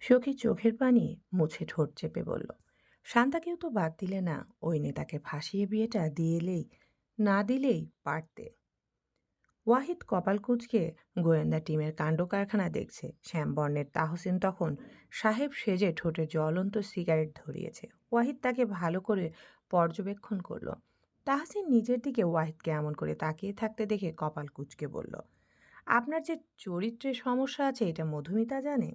সখী চোখের পানি মুছে ঠোঁট চেপে বলল, শান্তাকেও তো বাদ দিলে না। ওই নেতাকে ফাঁসিয়ে বিয়েটা দিয়েলেই না দিলেই পারতে। ওয়াহিদ কপাল কুঁচকে গোয়েন্দা টিমের কাণ্ড কারখানা দেখছে। শ্যামবর্ণের তাহসিন তখন সাহেব সেজে ঠোঁটে জ্বলন্ত সিগারেট ধরিয়েছে। ওয়াহিদ তাকে ভালো করে পর্যবেক্ষণ করলো। তাহসিন নিজের দিকে ওয়াহিদকে এমন করে তাকিয়ে থাকতে দেখে কপাল কুঁচকে বলল, আপনার যে চরিত্রের সমস্যা আছে এটা মধুমিতা জানে?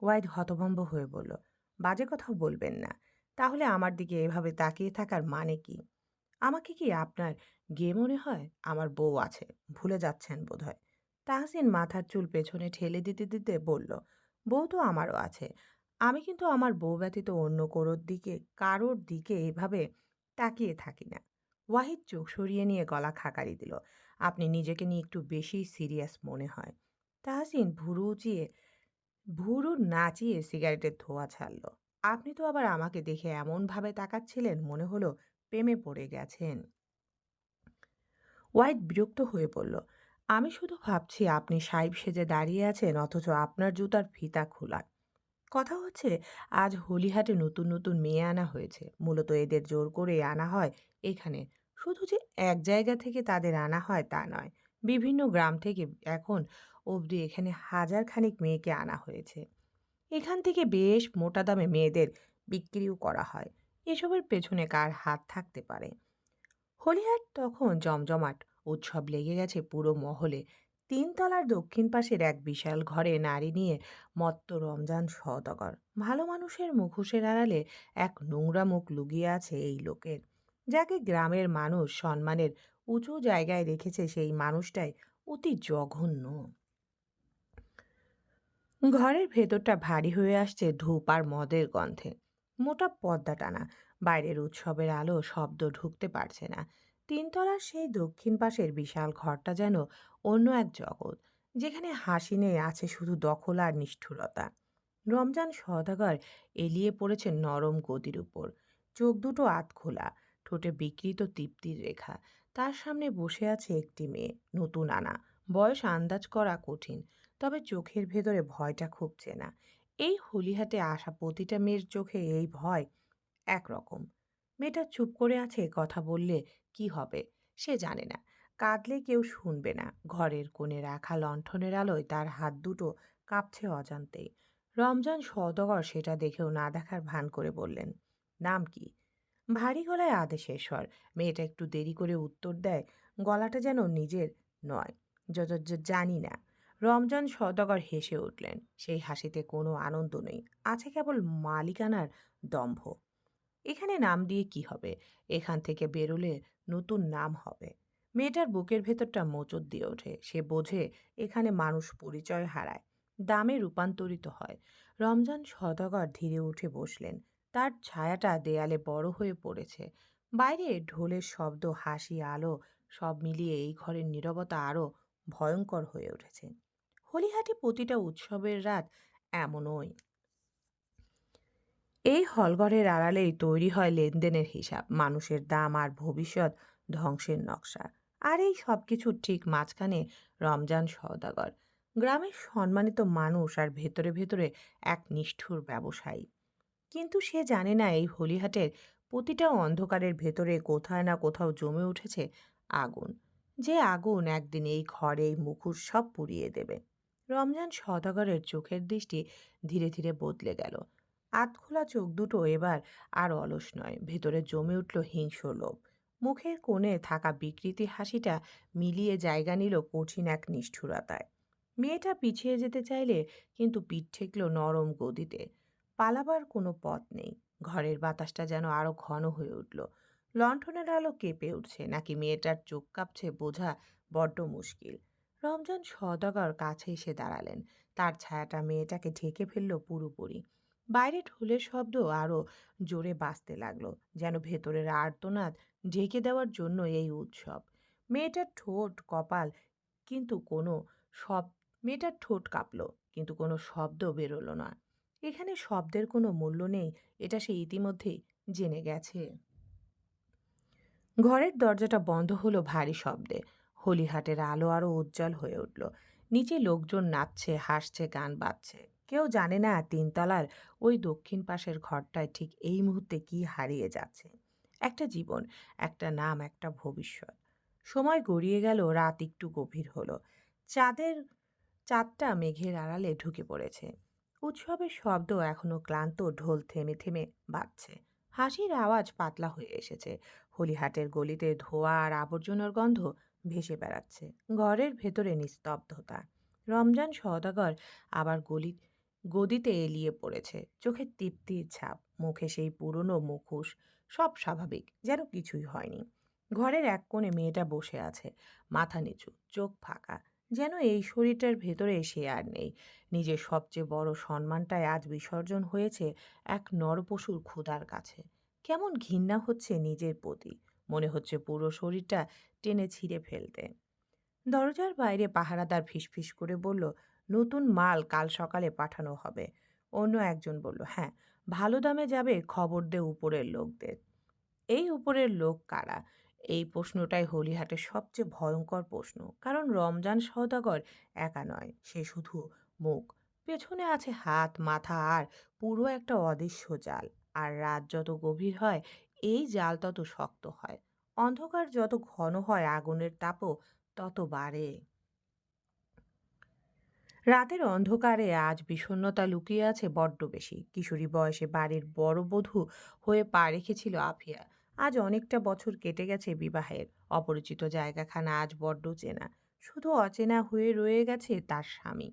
ওয়াহিদ হতভম্ব হয়ে বলল, বাজে কথা বলবেন না। তাহলে আমার দিকে এভাবে তাকিয়ে থাকার মানে কি? আমাকে কি আপনার গে মনে হয়? আমার বউ আছে, ভুলে যাচ্ছেন বোধহয়। তাহসিন মাথার চুল পেছনে ঠেলে দিতে দিতে বলল, বউ তো আমারও আছে। আমি কিন্তু আমার বউ ব্যতীত অন্য কারোর দিকে এভাবে তাকিয়ে থাকি না। ওয়াহিদ চোখ সরিয়ে নিয়ে গলা খাকারি দিল, আপনি নিজেকে নিয়ে একটু বেশি সিরিয়াস মনে হয়। তাহসিন ভুরু নাচিয়ে সিগারেটের ধোঁয়া ছাড়ল। আপনি তো আবার আমাকে দেখে এমনভাবে তাকাচ্ছিলেন, মনে হলো প্রেমে পড়ে গেছেন। ওয়াইড বিরক্ত হয়ে বলল, আমি শুধু ভাবছি আপনি সাহেব সেজে দাঁড়িয়ে আছেন অথচ আপনার জুতার ফিতা খোলা। কথা হচ্ছে, আজ হলিহাটে নতুন নতুন মেয়ে আনা হয়েছে। মূলত এদের জোর করে আনা হয় এখানে। শুধু যে এক জায়গা থেকে তাদের আনা হয় তা নয়। বিভিন্ন গ্রাম থেকে এখন অবধি এখানে হাজার খানিক মেয়েকে আনা হয়েছে। এখান থেকে বেশ মোটা দামে মেয়েদের বিক্রিও করা হয়। এসবের পেছনে কার হাত থাকতে পারে? হলিহাট তখন জমজমাট। উৎসব লেগে গেছে পুরো মহলে। তিনতলার দক্ষিণ পাশের এক বিশাল ঘরে নারী নিয়ে মত্ত রমজান সওদাগর। ভালো মানুষের মুখোশের আড়ালে এক নোংরা মুখ লুকিয়ে আছে এই লোকের। যাকে গ্রামের মানুষ সম্মানের উঁচু জায়গায় রেখেছে সেই মানুষটাই অতি জঘন্য। ঘরের ভেতরটা ভারী হয়ে আসছে ধূপ আর মদের গন্ধে। মোটা পর্দা টানা। বাইরের উৎসবের আলো শব্দ ঢুকতে পারছে না। তিনতলার সেই দক্ষিণ পাশের বিশাল ঘরটা যেন অন্য এক জগৎ, যেখানে হাসি নেই, আছে শুধু দখল আর নিষ্ঠুরতা। রমজান সওদাগর এলিয়ে পড়েছে নরম গদির উপর। চোখ দুটো আধখোলা, ঠোঁটে বিকৃত তৃপ্তির রেখা। তার সামনে বসে আছে একটি মেয়ে, নতুন আনা। বয়স আন্দাজ করা কঠিন, তবে চোখের ভেতরে ভয়টা খুব চেনা। এই হলিহাটে আসা প্রতিটা মেয়ের চোখে এই ভয় একরকম। মেয়েটা চুপ করে আছে, কথা বললে কি হবে সে জানে না। কাঁদলে কেউ শুনবে না। ঘরের কোণে রাখা লণ্ঠনের আলোয় তার হাত দুটো কাঁপছে অজান্তেই। রমজান সওদাগর সেটা দেখেও না দেখার ভান করে বললেন, নাম কি? ভারী গলায় আদেশের স্বর। মেয়েটা একটু দেরি করে উত্তর দেয়, গলাটা যেন নিজের নয়। জানি না। রমজান সওদাগর হেসে উঠলেন। সেই হাসিতে কোনো আনন্দ নেই, আছে কেবল মালিকানার দম্ভ। এখানে নাম দিয়ে কি হবে? এখান থেকে বেরোলে নতুন নাম হবে। মেয়েটার বুকের ভেতরটা মোচড় দিয়ে ওঠে। সে বোঝে এখানে মানুষ পরিচয় হারায়, দামে রূপান্তরিত হয়। রমজান সওদাগর ধীরে উঠে বসলেন। তার ছায়াটা দেয়ালে বড় হয়ে পড়েছে। বাইরে ঢোলের শব্দ, হাসি, আলো সব মিলিয়ে এই ঘরের নীরবতা আরো ভয়ঙ্কর হয়ে উঠেছে। হলিহাটে প্রতিটা উৎসবের রাত এমনই। এই হলঘরের আড়ালেই তৈরি হয় লেনদেনের হিসাব, মানুষের দাম আর ভবিষ্যৎ ধ্বংসের নকশা। আর এই সব কিছুর ঠিক মাঝখানে রমজান সওদাগর, গ্রামের সম্মানিত মানুষ আর ভেতরে ভেতরে এক নিষ্ঠুর ব্যবসায়ী। কিন্তু সে জানে না এই হলিহাটের প্রতিটা অন্ধকারের ভেতরে কোথায় না কোথাও জমে উঠেছে আগুন। যে আগুন একদিন এই ঘর, এই মুখোশ সব পুড়িয়ে দেবে। রমজান সওদাগরের চোখের দৃষ্টি ধীরে ধীরে বদলে গেল। আধখোলা চোখ দুটো এবার আর অলস নয়, ভেতরে জমে উঠল হিংস্র লোভ। মুখের কোণে থাকা বিকৃতি হাসিটা মিলিয়ে জায়গা নিল কঠিন এক নিষ্ঠুরতায়। মেয়েটা পিছিয়ে যেতে চাইলে কিন্তু পিঠ ঠেকল নরম গদিতে। পালাবার কোনো পথ নেই। ঘরের বাতাসটা যেন আরো ঘন হয়ে উঠল। লণ্ঠনের আলো কেঁপে উঠছে নাকি মেয়েটার চোখ কাঁপছে বোঝা বড্ড মুশকিল। রমজান সওদাগর কাছে এসে দাঁড়ালেন। তার ছায়াটা মেয়েটাকে ঢেকে ফেলল পুরোপুরি। বাইরে ঢোলের শব্দ আরো জোরে বাজতে লাগলো, যেন ভেতরের আর্তনাদ ঢেকে দেওয়ার জন্য এই উৎসব। মেয়েটার ঠোঁট কপাল কিন্তু কোনো শব মেয়েটার ঠোঁট কাঁপল, কিন্তু কোনো শব্দ বেরোলো না। এখানে শব্দের কোনো মূল্য নেই, এটা সে ইতিমধ্যেই জেনে গেছে। ঘরের দরজাটা বন্ধ হলো ভারী শব্দে। হলিহাটের আলো আরো উজ্জ্বল হয়ে উঠল। নিচে লোকজন নাচছে, হাসছে, গান বাজছে। কেউ জানে না তিনতলার ওই দক্ষিণ পাশের ঘরটায় ঠিক এই মুহূর্তে কি হারিয়ে যাচ্ছে। একটা জীবন, একটা নাম, একটা ভবিষ্যৎ। সময় গড়িয়ে গেল, রাত একটু গভীর হলো। চাঁদের চাঁদটা মেঘের আড়ালে ঢুকে পড়েছে। উৎসবের শব্দ এখনো ক্লান্ত, ঢোল থেমে থেমে বাজছে। হাসির আওয়াজ পাতলা হয়ে এসেছে। হলিহাটের গলিতে ধোঁয়া আর আবর্জনার গন্ধ ভেসে বেড়াচ্ছে। ঘরের ভেতরে নিস্তব্ধতা। রমজান সওদাগর আবার গদিতে এলিয়ে পড়েছে। চোখে তৃপ্তির ছাপ, মুখে সেই পুরনো মুখোশ। সব স্বাভাবিক, যেন কিছুই হয়নি। ঘরের এক কোণে মেয়েটা বসে আছে, মাথা নিচু, চোখ ফাঁকা, যেন এই শরীরটার ভেতরে সে আর নেই। নিজের সবচেয়ে বড় সম্মানটাই আজ বিসর্জন হয়েছে এক নরপশুর ক্ষুধার কাছে। কেমন ঘৃণা হচ্ছে নিজের প্রতি। মনে হচ্ছে পুরো শরীরটা টেনে ছিঁড়ে ফেলতে। দরজার বাইরে পাহারাদার ফিসফিস করে বলল, নতুন মাল কাল সকালে পাঠানো হবে। অন্য একজন বলল, হ্যাঁ, ভালো দামে যাবে, খবর দে উপরের লোকদের। এই উপরের লোক কারা? এই প্রশ্নটাই হলিহাটের সবচেয়ে ভয়ঙ্কর প্রশ্ন। কারণ রমজান সওদাগর একা নয়, সে শুধু মুখ। পেছনে আছে হাত, মাথা আর পুরো একটা অদৃশ্য জাল। আর রাত যত গভীর হয়, এই জাল তত শক্ত হয়। অন্ধকার যত ঘন হয়, আগুনের তাপও তত বাড়ে। রাতের অন্ধকারে আজ বিষণ্ণতা লুকিয়ে আছে বড্ড বেশি। কিশোরী বয়সে বাড়ির বড় বধূ হয়ে পা রেখেছিল আফিয়া। আজ অনেকটা বছর কেটে গেছে বিবাহের। অপরিচিত জায়গাখানা আজ বড্ড চেনা। শুধু অচেনা হয়ে রয়ে গেছে তার স্বামী।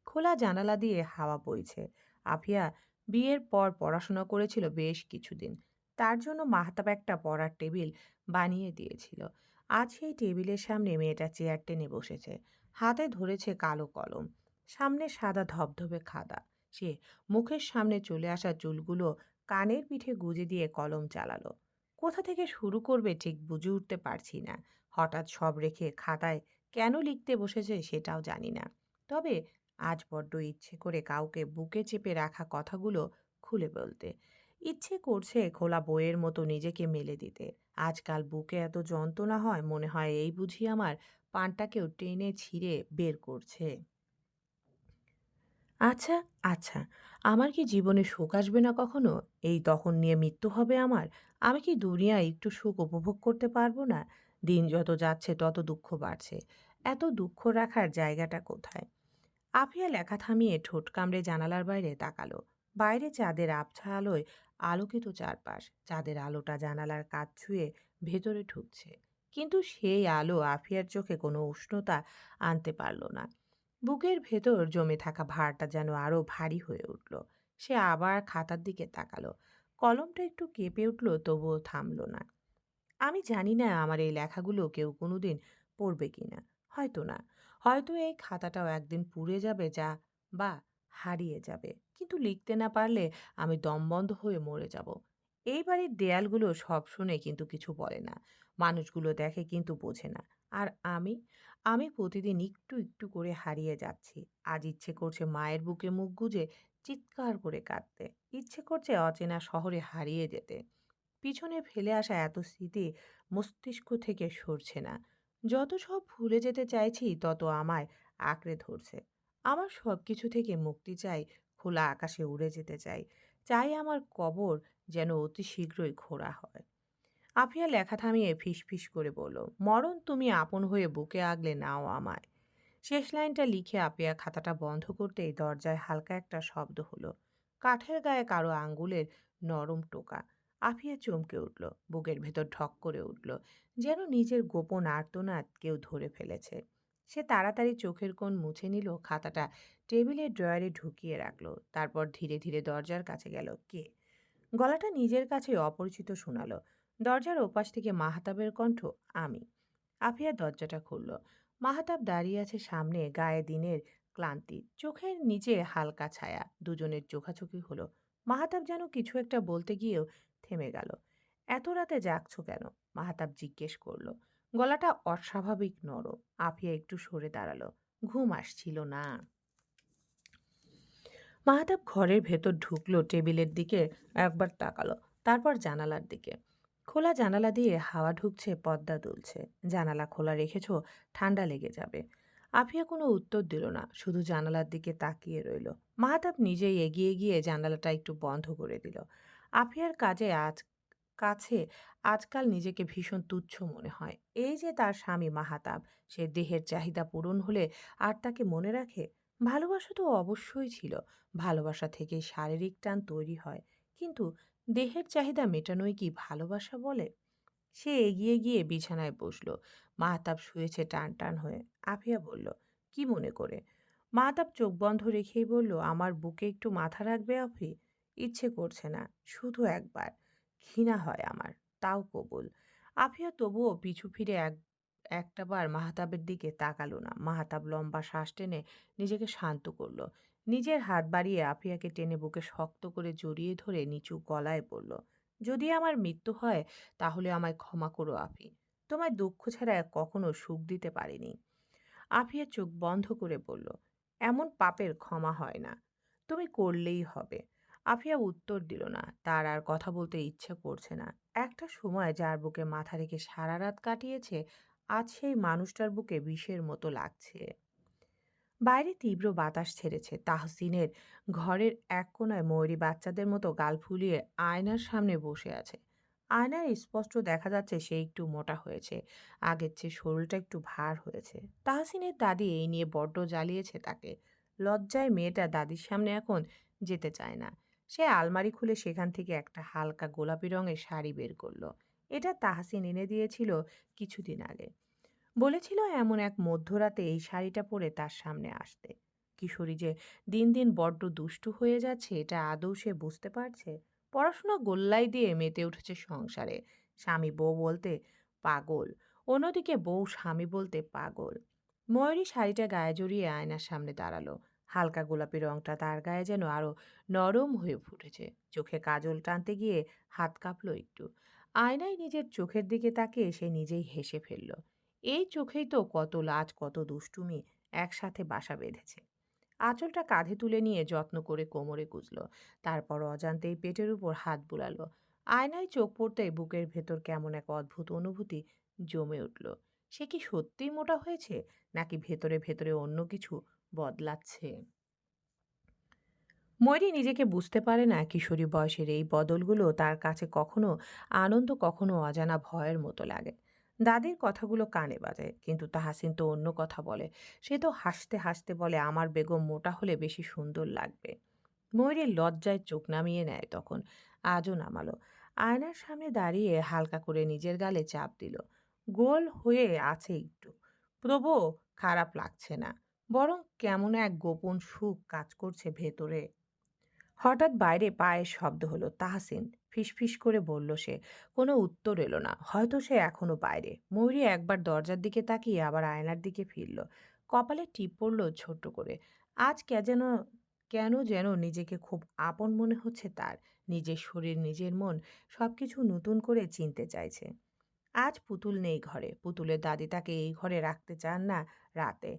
খোলা জানালা দিয়ে হাওয়া বইছে। আফিয়া বিয়ের পর পড়াশোনা করেছিল বেশ কিছুদিন। তার জন্য মাহতাব একটা পড়ার টেবিল বানিয়ে দিয়েছিল। আজ সেই টেবিলের সামনে মেয়েটা চেয়ার টেনে বসেছে। হাতে ধরেছে কালো কলম। সামনে সাদা ধবধবে খাতা। সে মুখের সামনে চলে আসা চুলগুলো কানের পিঠে গুজে দিয়ে কলম চালালো। কোথা থেকে শুরু করবে ঠিক বুঝে উঠতে পারছি না। হঠাৎ সব রেখে খাতায় কেন লিখতে বসেছে সেটাও জানি না। তবে আজ বড্ড ইচ্ছে করে কাউকে বুকে চেপে রাখা কথাগুলো খুলে বলতে। ইচ্ছে করছে খোলা বইয়ের মতো নিজেকে মেলে দিতে। আজকাল বুকে এত যন্ত্রণা হয়, মনে হয় এই বুঝি আমার পানটাকেও টেনে ছিঁড়ে বের করছে। আচ্ছা, আচ্ছা। আমার কি জীবনে সুখ আসবে না কখনো? এই তখন নিয়ে মৃত্যু হবে আমার? আমি কি দুনিয়ায় একটু সুখ উপভোগ করতে পারবো না? দিন যত যাচ্ছে তত দুঃখ বাড়ছে। এত দুঃখ রাখার জায়গাটা কোথায়? আফিয়া লেখা থামিয়ে ঠোঁট কামড়ে জানালার বাইরে তাকালো। বাইরে চাঁদের আবছা আলোয় আলোকিত চারপাশ। চাঁদের আলোটা জানালার কাচ ছুঁয়ে ভেতরে ঢুকছে। কিন্তু সেই আলো আফিয়ার চোখে কোনো উষ্ণতা আনতে পারল না। বুকের ভেতর জমে থাকা ভারটা যেন আরো ভারী হয়ে উঠল। সে আবার খাতার দিকে তাকালো। কলমটা একটু কেঁপে উঠল, তবুও থামল না। আমি জানি না আমার এই লেখাগুলো কেউ কোনোদিন পড়বে কিনা। হয়তো না। হয়তো এই খাতাটাও একদিন পুড়ে যাবে, যা বা হারিয়ে যাবে। কিন্তু লিখতে না পারলে আমি দমবন্ধ হয়ে মরে যাব। এই বাড়ির দেয়ালগুলো সব শুনে কিন্তু কিছু বলে না। মানুষগুলো দেখে কিন্তু বোঝে না। আর আমি প্রতিদিন একটু একটু করে হারিয়ে যাচ্ছি। আজ ইচ্ছে করছে মায়ের বুকে মুখ গুজে চিৎকার করে কাঁদতে। ইচ্ছে করছে অচেনা শহরে হারিয়ে যেতে। পিছনে ফেলে আসা এত স্মৃতি মস্তিষ্ক থেকে সরছে না। যত সব ভুলে যেতে চাইছি, তত আমায় আঁকড়ে ধরছে। আমার সব কিছু থেকে মুক্তি চাই, খোলা আকাশে উড়ে যেতে চাই। চাই আমার কবর যেন অতি শীঘ্রই খোঁড়া হয়। আফিয়া লেখা থামিয়ে ফিসফিস করে বলল, মরণ তুমি আপন হয়ে বুকে আগলে নাও আমায়। শেষ লাইনটা লিখে আপিয়া খাতাটা বন্ধ করতেই দরজায় হালকা একটা শব্দ হলো। কাঠের গায়ে কারো আঙ্গুলের নরম টোকা। আফিয়া চমকে উঠল। বুকের ভেতর ঢক করে উঠল, যেন নিজের গোপন আর্তনাদ কেউ ধরে ফেলেছে। সে তাড়াতাড়ি চোখের কোণ মুছে নিল, খাতাটা টেবিলের ড্রয়ারে ঢুকিয়ে রাখলো। তারপর ধীরে ধীরে দরজার কাছে গেল। কে? গলাটা নিজের কাছে অপরিচিত শোনালো। দরজার ওপাশ থেকে মাহতাবের কণ্ঠ, আমি। আফিয়া দরজাটা খুলল। মাহতাব দাঁড়িয়ে আছে সামনে, গায়ে দিনের ক্লান্তি, চোখের নিচে হালকা ছায়া। দুজনের চোখাচোখি হলো। মাহতাব যেন কিছু একটা বলতে গিয়েও থেমে গেল। এত রাতে জাগছো কেন? মাহতাব জিজ্ঞেস করলো। গলাটা অস্বাভাবিক নরম। আফিয়া একটু সরে দাঁড়ালো। ঘুম আসছিল না। মাহতাব ঘরের ভেতর ঢুকলো, টেবিলের দিকে একবার তাকালো, তারপর জানালার দিকে। খোলা জানালা দিয়ে হাওয়া ঢুকছে, পর্দা দুলছে। জানালা খোলা রেখেছো, ঠান্ডা লেগে যাবে। আফিয়া কোনো উত্তর দিল না, শুধু জানালার দিকে তাকিয়ে রইল। মাহতাব নিজেই এগিয়ে গিয়ে জানালাটা একটু বন্ধ করে দিল। আফিয়ার কাছে আজকাল নিজেকে ভীষণ তুচ্ছ মনে হয়। এই যে তার স্বামী মাহাতাব, সে দেহের চাহিদা পূরণ হলে আর তাকে মনে রাখে? ভালোবাসা তো অবশ্যই ছিল, ভালোবাসা থেকে শারীরিক টান তৈরি হয়, কিন্তু দেহের চাহিদা মেটানোই কি ভালোবাসা বলে? সে এগিয়ে গিয়ে বিছানায় বসলো। মাহতাব শুয়েছে টান টান হয়ে। আফিয়া বলল, কি মনে করে? মাহতাব চোখ বন্ধ রেখেই বলল, আমার বুকে একটু মাথা রাখবে আফি? ইচ্ছে করছে না, শুধু একবার। ঘৃণা হয় আমার, তাও কবুল। আফিয়া তবুও পিছু ফিরে একটা বার মাহতাবের দিকে তাকালো না। মাহতাব লম্বা শ্বাস টেনে নিজেকে শান্ত করলো। নিজের হাত বাড়িয়ে আফিয়াকে টেনে বুকে শক্ত করে জড়িয়ে ধরে নিচু গলায় বলল, যদি আমার মৃত্যু হয় তাহলে আমায় ক্ষমা করো আফি। তোমায় দুঃখ ছাড়া কখনো সুখ দিতে পারিনি। আফিয়া চোখ বন্ধ করে বলল, এমন পাপের ক্ষমা হয় না, তুমি করলেই হবে। আফিয়া উত্তর দিল না, তার আর কথা বলতে ইচ্ছে করছে না। একটা সময় যার বুকে মাথা রেখে সারা রাত কাটিয়েছে, আজ সেই মানুষটার বুকে বিষের মতো লাগছে। বাইরে তীব্র বাতাস ছেড়েছে। তাহসিনের ঘরের এক কোনায় ময়ূরী বাচ্চাদের মতো গাল ফুলিয়ে আয়নার সামনে বসে আছে। আয়নায় স্পষ্ট দেখা যাচ্ছে সে একটু মোটা হয়েছে, আগের চেয়ে শরীরটা একটু ভার হয়েছে। তাহসিনের দাদি এই নিয়ে বড্ড জ্বালিয়েছে তাকে। লজ্জায় মেয়েটা দাদির সামনে এখন যেতে চায় না। সে আলমারি খুলে সেখান থেকে একটা হালকা গোলাপি রঙের শাড়ি বের করলো। এটা তাহসিন এনে দিয়েছিল কিছুদিন আগে। বলেছিল এমন এক মধ্যরাতে এই শাড়িটা পরে তার সামনে আসতে। কিশোরী যে দিন দিন বড্ড দুষ্টু হয়ে যাচ্ছে, এটা আদৌ সে বুঝতে পারছে? পড়াশোনা গোল্লাই দিয়ে মেতে উঠেছে সংসারে। স্বামী বউ বলতে পাগল, অন্যদিকে বউ স্বামী বলতে পাগল। ময়ূরী শাড়িটা গায়ে জড়িয়ে আয়নার সামনে দাঁড়ালো। হালকা গোলাপি রংটা তার গায়ে যেন আরো নরম হয়ে ফুটেছে। চোখে কাজল টানতে গিয়ে হাত কাঁপলো একটু। আয়নায় নিজের চোখের দিকে তাকিয়ে সে নিজেই হেসে ফেলল। এই চোখেই তো কত লাজ, কত দুষ্টুমি একসাথে বাসা বেঁধেছে। আঁচলটা কাঁধে তুলে নিয়ে যত্ন করে কোমরে গুজল। তারপর অজান্তেই পেটের উপর হাত বুলালো। আয়নায় চোখ পড়তেই বুকের ভেতর কেমন এক অদ্ভুত অনুভূতি জমে উঠল। সে কি সত্যিই মোটা হয়েছে, নাকি ভেতরে ভেতরে অন্য কিছু বদলাচ্ছে? ময়ূরী নিজেকে বুঝতে পারে না, কিশোরী বয়সের এই বদলগুলো তার কাছে কখনো আনন্দ, কখনো অজানা ভয়ের মতো লাগে। দাদির কথাগুলো কানে বাজে, কিন্তু তাহাসিন তো অন্য কথা বলে। সে তো হাসতে হাসতে বলে, আমার বেগম মোটা হলে বেশি সুন্দর লাগবে। ময়ূরীর লজ্জায় চোখ নামিয়ে নেয় তখন। আজও নামালো। আয়নার সামনে দাঁড়িয়ে হালকা করে নিজের গালে চাপ দিল। গোল হয়ে আছে একটু। প্রভু, খারাপ লাগছে না, বরং কেমন এক গোপন সুখ কাজ করছে ভেতরে। হঠাৎ বাইরে পায়ের শব্দ হলো। তাহসিন ফিসফিস করে বলল সে। কোনো উত্তর এলো না। হয়তো সে এখনো বাইরে। ময়ূরী একবার দরজার দিকে তাকিয়ে আবার আয়নার দিকে ফিরল। কপালে টিপ পড়ল ছোট্ট করে। আজ কেন যেন নিজেকে খুব আপন মনে হচ্ছে তার। নিজের শরীর, নিজের মন, সবকিছু নতুন করে চিনতে চাইছে। আজ পুতুল নেই ঘরে। পুতুলের দাদি তাকে এই ঘরে রাখতে চান না রাতে।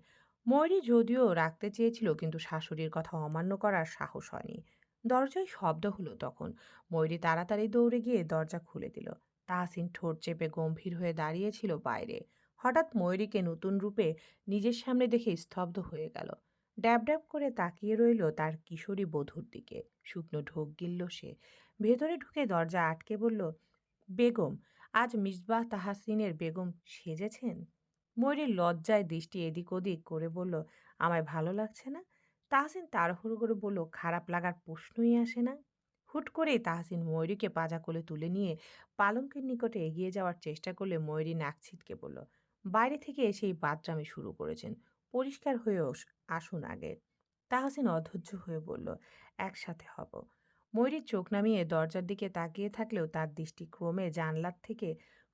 ময়ূরী যদিও রাখতে চেয়েছিল, কিন্তু শাশুড়ির কথা অমান্য করার সাহস হয়নি। দরজায় শব্দ হলো তখন। ময়ূরী তাড়াতাড়ি দৌড়ে গিয়ে দরজা খুলে দিল। তাহসিন ঠোঁট চেপে গম্ভীর হয়ে দাঁড়িয়েছিল বাইরে। হঠাৎ ময়ূরীকে নতুন রূপে নিজের সামনে দেখে স্তব্ধ হয়ে গেল। ড্যাব ড্যাব করে তাকিয়ে রইল তার কিশোরী বধূর দিকে। শুকনো ঢোক গিলল সে। ভেতরে ঢুকে দরজা আটকে বলল, বেগম, আজ মিসবাহ তাহসিনের বেগম সেজেছেন? ময়ূরীর লজ্জায় দৃষ্টি এদিক ওদিক করে বলল, আমায় ভালো লাগছে না। তাহসিন তাড়াহুড়ো করে বলল, খারাপ লাগার প্রশ্নই আসে না। হুট করেই তাহসিন ময়ূরীকে পাজা কোলে তুলে নিয়ে পালঙ্কের নিকটে এগিয়ে যাওয়ার চেষ্টা করলে ময়ূরী নাক ছিটকে বলল, বাইরে থেকে এসেই বাদরামি শুরু করেছেন, পরিষ্কার হয়ে আসুন আগে। তাহসিন অধৈর্য হয়ে বলল, একসাথে হব। ময়ূরীর চোখ নামিয়ে দরজার দিকে তাকিয়ে থাকলেও তার দৃষ্টি ক্রমে জানলার থেকে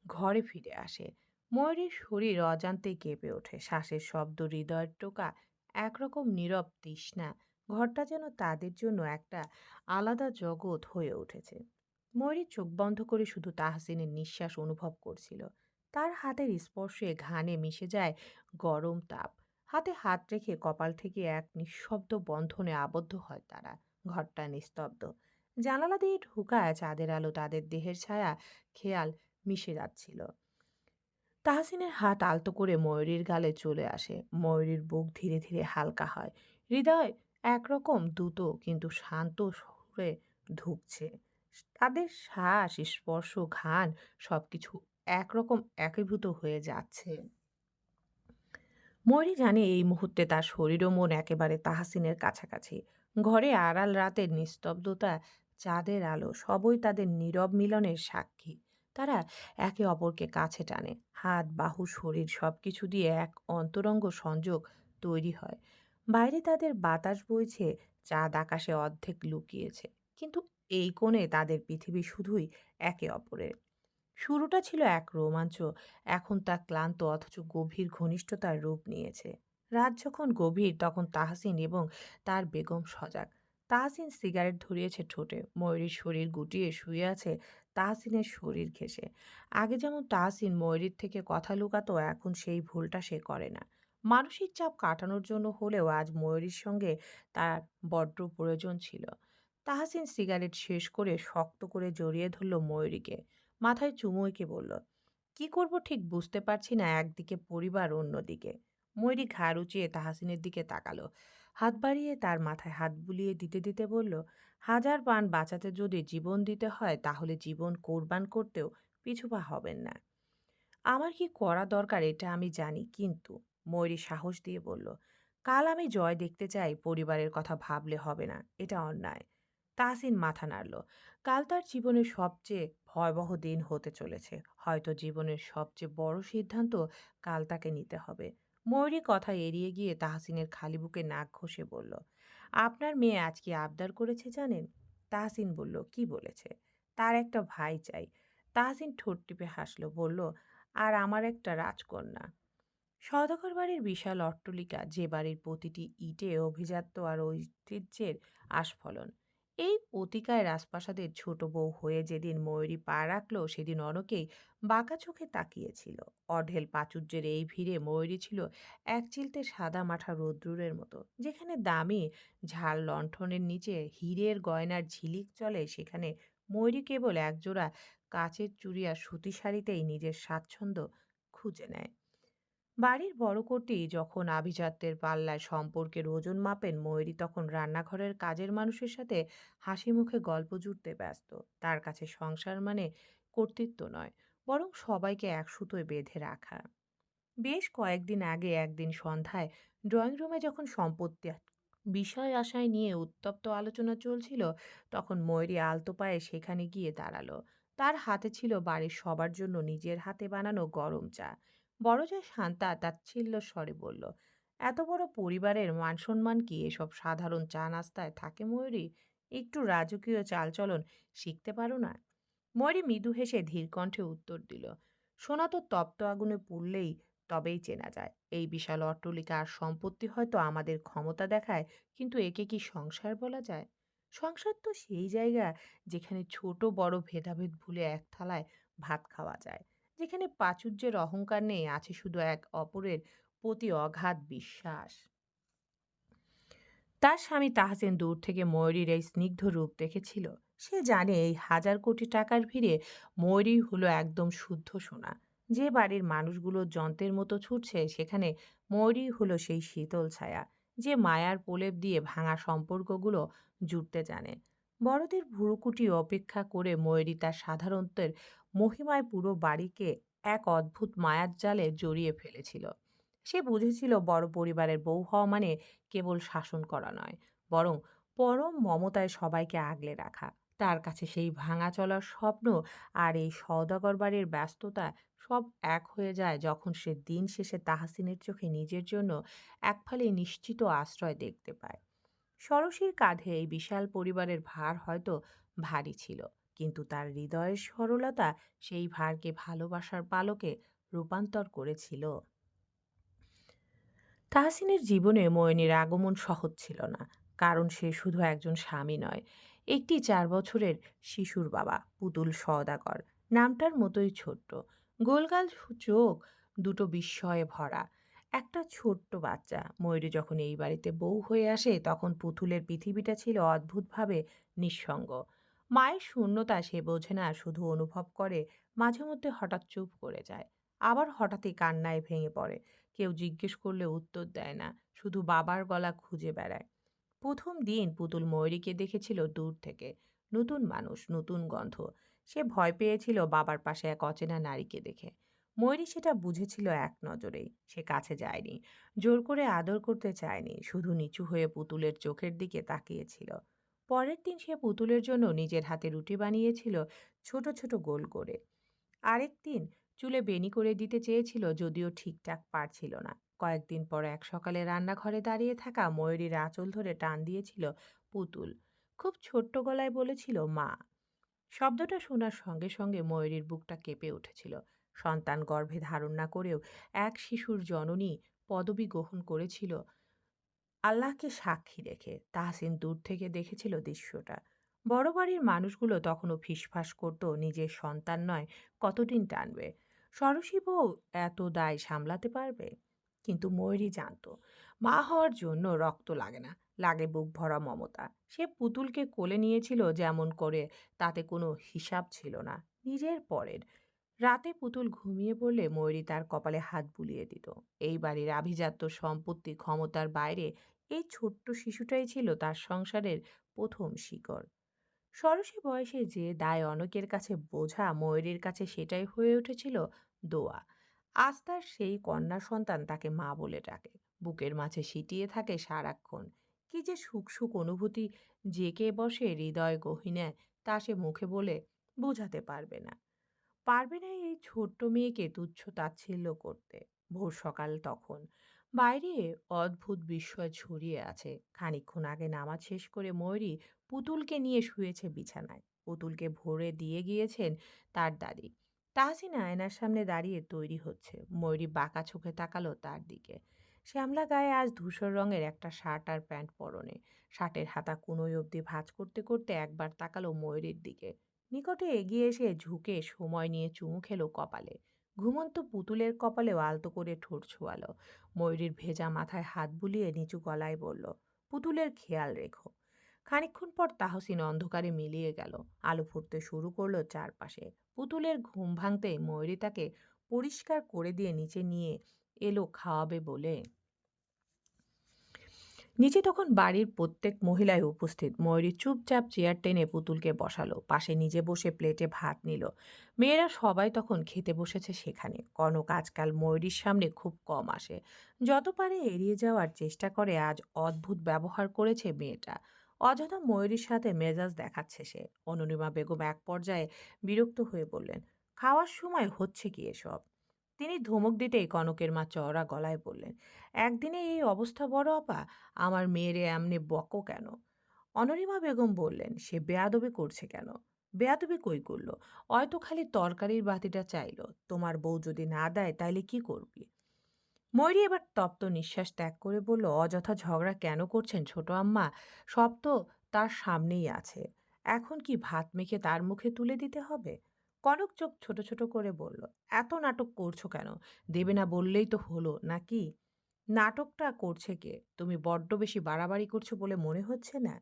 ঘরে ফিরে আসে। ময়ূরীর শরীর অজান্তেই কেঁপে ওঠে। শ্বাসের শব্দ, হৃদয়ের টোকা, একরকম নীরব তৃষ্ণা। ঘরটা যেন তাদের জন্য একটা আলাদা জগৎ হয়ে উঠেছে। ময়ূরী চোখ বন্ধ করে শুধু তাহসিনের নিঃশ্বাস অনুভব করছিল। তার হাতের স্পর্শে ঘানে মিশে যায় গরম তাপ। হাতে হাত রেখে কপাল থেকে এক নিঃশব্দ বন্ধনে আবদ্ধ হয় তারা। ঘরটা নিস্তব্ধ। জানালা দিয়ে ঢোকা চাঁদের আলো তাদের দেহের ছায়া খেয়াল মিশে যাচ্ছিল। তাহসিনের হাত আলতো করে ময়ূরীর গালে চলে আসে। ময়ূরীর বুক ধীরে ধীরে হালকা হয়। হৃদয় একরকম দ্রুত কিন্তু শান্ত সুরে ঢুকছে। তাদের শ্বাস, স্পর্শ, ঘ্রাণ সবকিছু একরকম একীভূত হয়ে যাচ্ছে। ময়ূরী জানে এই মুহূর্তে তার শরীর ও মন একেবারে তাহসিনের কাছাকাছি। ঘরে আড়াল, রাতের নিস্তব্ধতা, চাঁদের আলো সবই তাদের নীরব মিলনের সাক্ষী। তারা একে অপরকে কাছে টানে। হাত, বাহু, শরীর সবকিছু দিয়ে এক অন্তরঙ্গ সংযোগ তৈরি হয়। বাইরে তাদের বাতাস বইছে, চাঁদ আকাশে অর্ধেক লুকিয়েছে। কিন্তু এই কোণে তাদের পৃথিবী শুধুই একে অপরের। শুরুটা ছিল এক রোমাঞ্চ, এখন তা ক্লান্ত অথচ গভীর ঘনিষ্ঠতার রূপ নিয়েছে। রাত যখন গভীর তখন তাহসিন এবং তার বেগম সজাগ। তাহসিন সিগারেট ধরিয়েছে ঠোঁটে, ময়ূরীর শরীর গুটিয়ে শুয়ে আছে তাহসিনের শরীর ঘেঁষে। আগে যেমন তাহসিন ময়ূরীর থেকে কথা লুকাতো, এখন সেই ভুলটা সে করে না। মানসিক চাপ কাটানোর জন্য হলেও আজ ময়ূরীর সঙ্গে তার বড্ড প্রয়োজন ছিল। তাহসিন সিগারেট শেষ করে শক্ত করে জড়িয়ে ধরল ময়ূরীকে। মাথায় চুমু এঁকে বলল, কি করব ঠিক বুঝতে পারছি না, একদিকে পরিবার অন্যদিকে। ময়ূরী ঘাড় উঁচিয়ে তাহাসিনের দিকে তাকালো। হাত বাড়িয়ে তার মাথায় হাত বুলিয়ে দিতে দিতে বলল, হাজার প্রাণ বাঁচাতে যদি জীবন দিতে হয় তাহলে জীবন কোরবান করতেও পিছুপা হবেন না। আমার কি করা দরকার এটা আমি জানি, কিন্তু ময়ূরী সাহস দিয়ে বলল, কাল আমি জয় দেখতে চাই, পরিবারের কথা ভাবলে হবে না, এটা অন্যায়। তাহসিন মাথা নাড়ল। কাল তার জীবনের সবচেয়ে ভয়াবহ দিন হতে চলেছে। হয়তো জীবনের সবচেয়ে বড় সিদ্ধান্ত কাল তাকে নিতে হবে। ময়ূরী কথা এড়িয়ে গিয়ে তাহসিনের খালি বুকে নাক ঘষে বলল, আপনার মেয়ে আজ কি আবদার করেছে জানেন? তাহসিন বলল, কি বলেছে? তার একটা ভাই চাই। তাহসিন ঠোঁট টিপে হাসল, বলল, আর আমার একটা রাজকন্যা। সওদাগর বাড়ির বিশাল অট্টালিকা, যে বাড়ির প্রতিটি ইটে অভিজাত্য আর ঐতিহ্যের আস্ফলন। এই অতিকায় রাজপ্রাসাদের ছোট বউ হয়ে যেদিন ময়ূরী পা রাখলো সেদিন অনেকেই বাঁকা চোখে তাকিয়েছিল। অঢেল প্রাচুর্যের এই ভিড়ে ময়ূরী ছিল এক চিলতে সাদা মাঠা রোদ্দুরের মতো। যেখানে দামি ঝাল লণ্ঠনের নিচে হীরের গয়নার ঝিলিক চলে, সেখানে ময়ূরী কেবল একজোড়া কাচের চুড়ি আর সুতি শাড়িতেই নিজের স্বাচ্ছন্দ্য খুঁজে নেয়। বাড়ির বড় কর্ত্রী যখন আভিজাত্যের পাল্লায় সম্পর্কের ওজন মাপেন, ময়ূরী তখন রান্নাঘরের কাজের মানুষের সাথে হাসি মুখে গল্প জুড়তে ব্যস্ত। তার কাছে সংসার মানে কর্তৃত্ব নয়, বরং সবাইকে এক সুতোয় বেঁধে রাখা। বেশ কয়েকদিন আগে একদিন সন্ধ্যায় ড্রয়িং রুমে যখন সম্পত্তি বিষয় আশায় নিয়ে উত্তপ্ত আলোচনা চলছিল, তখন ময়ূরী আলতো পায়ে সেখানে গিয়ে দাঁড়ালো। তার হাতে ছিল বাড়ির সবার জন্য নিজের হাতে বানানো গরম চা। বড় যে শান্তা তাচ্ছিল্য স্বরে বলল, এত বড় পরিবারের মান সম্মান কি এসব সাধারণ চা নাস্তায় থাকে ময়ূরী? একটু রাজকীয় চালচলন শিখতে পারো না? ময়ূরী মৃদু হেসে ধীর কণ্ঠে উত্তর দিল, সোনা তো তপ্ত আগুনে পুড়লেই তবেই চেনা যায়। এই বিশাল অট্টালিকা আর সম্পত্তি হয়তো আমাদের ক্ষমতা দেখায়, কিন্তু একে কি সংসার বলা যায়? সংসার তো সেই জায়গা যেখানে ছোট বড় ভেদাভেদ ভুলে এক থালায় ভাত খাওয়া যায়, যেখানে প্রাচুর্যের অহংকার নেই, আছে শুধু এক অপরের প্রতি অগাধ বিশ্বাস। তার স্বামী তাহসিন দূর থেকে ময়ূরীর এই স্নিগ্ধ রূপ দেখেছিল। সে জানে এই হাজার কোটি টাকার ভিড়ে ময়ূরী হলো একদম শুদ্ধ সোনা। যে বাড়ির মানুষগুলো যন্ত্রের মতো ছুটছে, সেখানে ময়ূরী হলো সেই শীতল ছায়া, যে মায়ার প্রলেপ দিয়ে ভাঙা সম্পর্কগুলো জুড়তে জানে। বড়দের ভুরুকুটি অপেক্ষা করে ময়ূরী তার সাধারণত্বের মহিমায় পুরো বাড়িকে এক অদ্ভুত মায়ার জালে জড়িয়ে ফেলেছিল। সে বুঝেছিল বড় পরিবারের বউ হওয়া মানে কেবল শাসন করা নয়, বরং পরম মমতায় সবাইকে আগলে রাখা। তার কাছে সেই ভাঙা চলার স্বপ্ন আর এই সওদাগর বাড়ির ব্যস্ততা সব এক হয়ে যায় যখন সে দিন শেষে তাহসিনের চোখে নিজের জন্য এক ফালি নিশ্চিত আশ্রয় দেখতে পায়। ষোড়শীর কাঁধে এই বিশাল পরিবারের ভার হয়তো ভারী ছিল, কিন্তু তার হৃদয়ের সরলতা সেই ভারকে ভালোবাসার পালকে রূপান্তর করেছিল। তাহসিনের জীবনে ময়নের আগমন সহজ ছিল না, কারণ সে শুধু একজন স্বামী নয়, একটি 4 বছরের শিশুর বাবা। পুতুল সওদাগর, নামটার মতোই ছোট্ট, গোলগাল চোখ দুটো বিস্ময়ে ভরা। একটা ছোট্ট বাচ্চা। ময়ূরী যখন এই বাড়িতে বউ হয়ে আসে, তখন পুতুলের পৃথিবীটা ছিল অদ্ভুতভাবে নিঃসঙ্গ। মায়ের শূন্যতা সে বোঝে না, শুধু অনুভব করে, মাঝে মধ্যে হঠাৎ চুপ করে যায়। আবার হঠাৎই কান্নায় ভেঙে পড়ে। কেউ জিজ্ঞেস করলে উত্তর দেয় না, শুধু বাবার গলা খুঁজে বেড়ায়। প্রথম দিন পুতুল ময়ূরীকে দেখেছিল দূর থেকে। নতুন মানুষ, নতুন গন্ধ। সে ভয় পেয়েছিল বাবার পাশে এক অচেনা নারীকে দেখে। ময়ূরী সেটা বুঝেছিল এক নজরেই। সে কাছে যায়নি, জোর করে আদর করতে চায়নি, শুধু নিচু হয়ে পুতুলের চোখের দিকে তাকিয়েছিল। পরের দিন সে পুতুলের জন্য নিজের হাতে রুটি বানিয়েছিল, ছোট ছোট গোল করে। আরেকদিন চুলে বেনি করে দিতে চেয়েছিল, যদিও ঠিকঠাক পারছিল না। কয়েকদিন পর এক সকালে রান্নাঘরে দাঁড়িয়ে থাকা ময়ূরীর আঁচল ধরে টান দিয়েছিল পুতুল। খুব ছোট্ট গলায় বলেছিল, মা। শব্দটা শোনার সঙ্গে সঙ্গে ময়ূরীর বুকটা কেঁপে উঠেছিল। সন্তান গর্ভে ধারণ না করেও এক শিশুর জননী পদবি গ্রহণ করেছিল আল্লাহকে সাক্ষী রেখে। তাহসিন দূর থেকে দেখেছিল দৃশ্যটা। বড় বাড়ির মানুষগুলো তখনও ফিসফাস করত, নিজের সন্তান নয়, কতদিন টানবে। ষড়শী বউ এত দায় সামলাতে পারবে? কিন্তু ময়ূরী জানতো, মা হওয়ার জন্য রক্ত লাগে না, লাগে বুক ভরা মমতা। সে পুতুলকে কোলে নিয়েছিল যেমন করে, তাতে কোনো হিসাব ছিল না নিজের পরের। রাতে পুতুল ঘুমিয়ে পড়লে ময়ূরী তার কপালে হাত বুলিয়ে দিত। এই বাড়ির আভিজাত্য, সম্পত্তি, ক্ষমতার বাইরে এই ছোট্ট শিশুটাই ছিল তার সংসারের প্রথম শিকড়। ষোড়শী বয়সে যে দায় অনেকের কাছে বোঝা, ময়ূরীর কাছে সেটাই হয়ে উঠেছিল দোয়া। আজ তার সেই কন্যা সন্তান তাকে মা বলে ডাকে, বুকের মাঝে সিটিয়ে থাকে সারাক্ষণ। কি যে সুখ সুখ অনুভূতি জেকে বসে হৃদয় গহীনে, তা সে মুখে বলে বোঝাতে পারবে না এই ছোট্ট মেয়েকে তুচ্ছ তাচ্ছিল্য করতে। ভোর সকাল তখন। বাইরে অদ্ভুত বিস্ময় ছড়িয়ে আছে। খানিকক্ষণ আগে নামাজ শেষ করে ময়ূরী পুতুলকে নিয়ে শুয়েছে বিছানায়। পুতুলকে ভরে দিয়ে গিয়েছেন তার দাদি। তাহসিন আয়নার সামনে দাঁড়িয়ে তৈরি হচ্ছে। ময়ূরী বাঁকা চোখে তাকালো তার দিকে। শ্যামলা গায়ে আজ ধূসর রঙের একটা শার্ট আর প্যান্ট পরনে। শার্টের হাতা কুনোই অবধি ভাঁজ করতে করতে একবার তাকালো ময়ূরীর দিকে। নিকটে এগিয়ে এসে ঝুঁকে সময় নিয়ে চুমু খেলো কপালে। ঘুমন্ত পুতুলের কপালেও আলতো করে ঠোঁট ছোঁয়ালো। ময়ূরীর ভেজা মাথায় হাত বুলিয়ে নিচু গলায় বলল, পুতুলের খেয়াল রেখো। খানিকক্ষণ পর তাহসিন অন্ধকারে মিলিয়ে গেল। আলো ফুটতে শুরু করলো চারপাশে। পুতুলের ঘুম ভাঙতেই ময়ূরী তাকে পরিষ্কার করে দিয়ে নিচে নিয়ে এলো খাওয়াবে বলে। নিচে তখন বাড়ির প্রত্যেক মহিলাই উপস্থিত। ময়ূরী চুপচাপ চেয়ার টেনে পুতুলকে বসালো, পাশে নিজে বসে প্লেটে ভাত নিল। মেয়েরা সবাই তখন খেতে বসেছে সেখানে। কনক আজকাল ময়ূরীর সামনে খুব কম আসে, যত পারে এড়িয়ে যাওয়ার চেষ্টা করে। আজ অদ্ভুত ব্যবহার করেছে মেয়েটা। অযথা ময়ূরীর সাথে মেজাজ দেখাচ্ছে সে। অননিমা বেগম এক পর্যায়ে বিরক্ত হয়ে বললেন, খাওয়ার সময় হচ্ছে কি এসব? তিনি ধমক দিতেই কনকের মা চওড়া গলায় বললেন, একদিনে এই অবস্থা বড় আপা, আমার মেয়েরে এমনি বকো কেন? অনরিমা বেগম বললেন, সে বেয়াদবি করছে কেন? বেয়াদবি কই করলো? হয়তো খালি তরকারির বাতিটা চাইলো। তোমার বউ যদি না দেয় তাইলে কি করবি? ময়ূরী এবার তপ্ত নিঃশ্বাস ত্যাগ করে বলল, অযথা ঝগড়া কেন করছেন ছোট আম্মা? সব তো তার সামনেই আছে। এখন কি ভাত মেখে তার মুখে তুলে দিতে হবে? কনক চোখ ছোট ছোট করে বলল, এত নাটক করছো কেন? দেবে না বললেই তো হলো নাকি? নাটকটা করছে কে? তুমি বড্ড বেশি বাড়াবাড়ি করছো বলে মনে হচ্ছে না?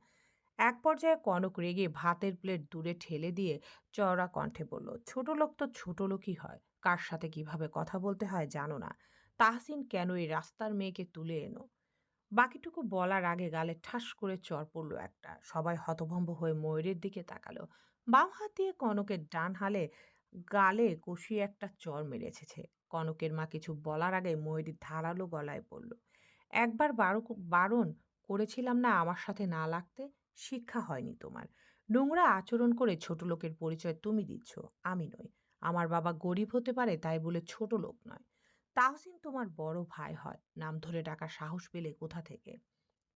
এক পর্যায়ে কনক রেগে ভাতের প্লেট দূরে ঠেলে দিয়ে চওড়া কণ্ঠে বলল, ছোট লোক তো ছোট লোকই হয়, কার সাথে কিভাবে কথা বলতে হয় জানো না? তাহসিন কেন এই রাস্তার মেয়েকে তুলে এনো? বাকিটুকু বলার আগে গালে ঠাস করে চড় পড়ল একটা। সবাই হতভম্ব হয়ে ময়ূরের দিকে তাকালো। বাম হাত দিয়ে কনকের ডান হালে গালে কষিয়ে একটা চড় মেরেছে। কনকের মা কিছু বলার আগে ময়ূরী ধারালো গলায় বলল, একবার বারণ করেছিলাম না আমার সাথে না লাগতে? শিক্ষা হয়নি তোমার? নোংরা আচরণ করে ছোট লোকের পরিচয় তুমি দিচ্ছ, আমি নই। আমার বাবা গরিব হতে পারে তাই বলে ছোট লোক নয়। তাহসিন তোমার বড় ভাই হয়, নাম ধরে ডাকার সাহস পেলে কোথা থেকে?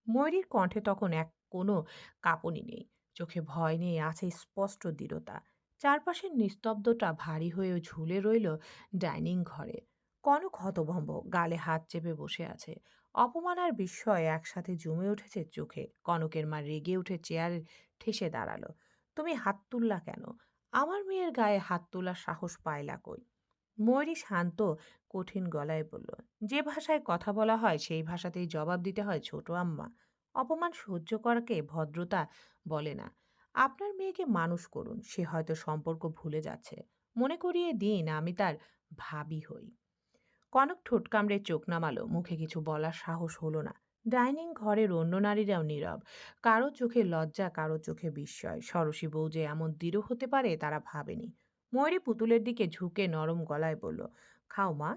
ময়ূরীর কণ্ঠে তখন কোনো কাঁপুনি নেই, চোখে ভয় নেই, আছে স্পষ্ট দৃঢ়তা। চারপাশের নিস্তব্ধতা ভারী হয়ে ঝুলে রইল ডাইনিং ঘরে। কনক হতভম্ব, গালে হাত চেপে বসে আছে। অপমান আর বিস্ময় একসাথে জমে উঠেছে চোখে। কনকের মা রেগে উঠে চেয়ার ঠেসে দাঁড়ালো। তুমি হাত তুললা কেন? আমার মেয়ের গায়ে হাত তোলার সাহস পাইলা কই? ময়ূরী শান্ত, কঠিন গলায় বলল, যে ভাষায় কথা বলা হয় সেই ভাষাতেই জবাব দিতে হয় ছোট আম্মা। অপমান সহ্য করাকে ভদ্রতা বলে না। আপনার মেয়েকে মানুষ করুন, সে হয়তো সম্পর্ক ভুলে যাচ্ছে। মনে করিয়ে দিন আমি তার ভাবি হই। কনক ঠোঁট কামড়ে চোখ নামালো, মুখে কিছু বলার সাহস হলো না। ডাইনিং ঘরের অন্য নারীরাও নীরব। কারো চোখে লজ্জা, কারো চোখে বিস্ময়। ষড়শী বউ যে এমন দৃঢ় হতে পারে তারা ভাবেনি। ময়ূরী পুতুলের দিকে ঝুঁকে নরম গলায় বলল, খাও মা।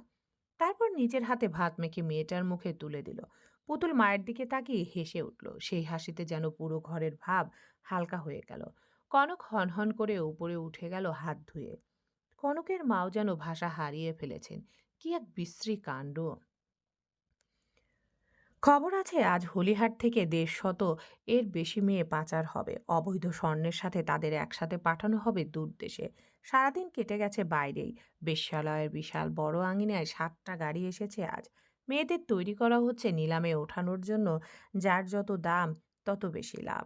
তারপর নিজের হাতে ভাত মেখে মেয়েটার মুখে তুলে দিল। পুতুল মায়ের দিকে তাকিয়ে হেসে উঠল। সেই হাসিতে যেন পুরো ঘরের ভাব হালকা হয়ে গেল। কনক হনহন করে উপরে উঠে গেল হাত ধুয়ে। কনকের মাও যেন ভাষা হারিয়ে ফেলেছেন। কি এক বিশ্রী কাণ্ড! খবর আছে আজ হলিহাট থেকে ১৫০ এর বেশি মেয়ে পাচার হবে। অবৈধ স্বর্ণের সাথে তাদের একসাথে পাঠানো হবে দূর দেশে। সারাদিন কেটে গেছে বাইরেই। বেশ্যালয়ের বিশাল বড় আঙিনায় ৭টা গাড়ি এসেছে আজ। মেয়েদের তৈরি করা হচ্ছে নিলামে ওঠানোর জন্য। যার যত দাম তত বেশি লাভ।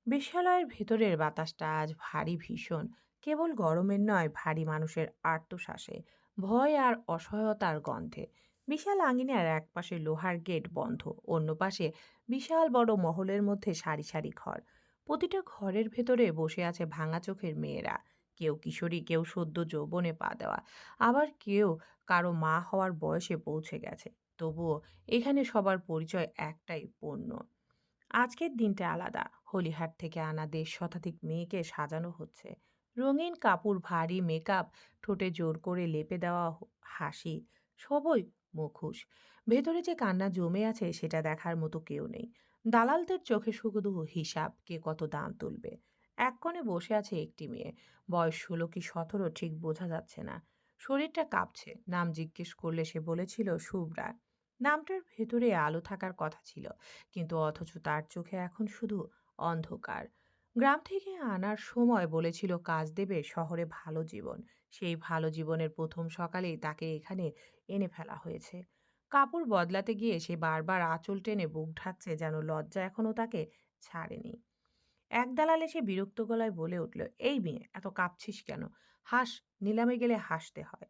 বেশ্যালয়ের ভেতরের বাতাসটা আজ ভারী ভীষণ। কেবল গরমের নয়, ভারী মানুষের আর্তশ্বাসে, ভয় আর অসহায়তার গন্ধে। বিশাল আঙিনার এক পাশে লোহার গেট বন্ধ, অন্য পাশে বিশাল বড় মহলের মধ্যে সারি সারি ঘর। প্রতিটা ঘরের ভেতরে বসে আছে ভাঙা চোখের মেয়েরা। কেউ কিশোরী, কেউ সদ্য যৌবনে পা দেওয়া, আবার কেউ কারো মা হওয়ার বয়সে পৌঁছে গেছে। তবুও এখানে সবার পরিচয় একটাই, পণ্য। আজকের দিনটা আলাদা। হলিহাট থেকে আনা ১৫০ মেয়েকে সাজানো হচ্ছে। রঙিন কাপড়, ভারী মেকআপ, ঠোঁটে জোর করে লেপে দেওয়া হাসি, সবই মুখোশ। ভেতরে যে কান্না জমে আছে সেটা দেখার মতো কেউ নেই। দালালদের চোখে শুধু হিসাব, কে কত দাম তুলবে। এক কোণে বসে আছে একটি মেয়ে, বয়স ১৬ কি ১৭ ঠিক বোঝা যাচ্ছে না। শরীরটা কাঁপছে। নাম জিজ্ঞেস করলে সে বলেছিল শুভ্রা। নামটার ভেতরে আলো থাকার কথা ছিল, কিন্তু অথচ তার চোখে এখন শুধু অন্ধকার। গ্রাম থেকে আনার সময় বলেছিল কাজ দেবে, শহরে ভালো জীবন। সেই ভালো জীবনের প্রথম সকালেই তাকে এখানে এনে ফেলা হয়েছে। কাপড় বদলাতে গিয়ে সে বারবার আঁচল টেনে বুক ঢাকছে, যেন লজ্জা এখনো তাকে ছাড়েনি। এক দালাল এসে বিরক্ত গলায় বলে উঠল, এই মেয়ে, এত কাঁপছিস কেন? হাস, নিলামে গেলে হাসতে হয়।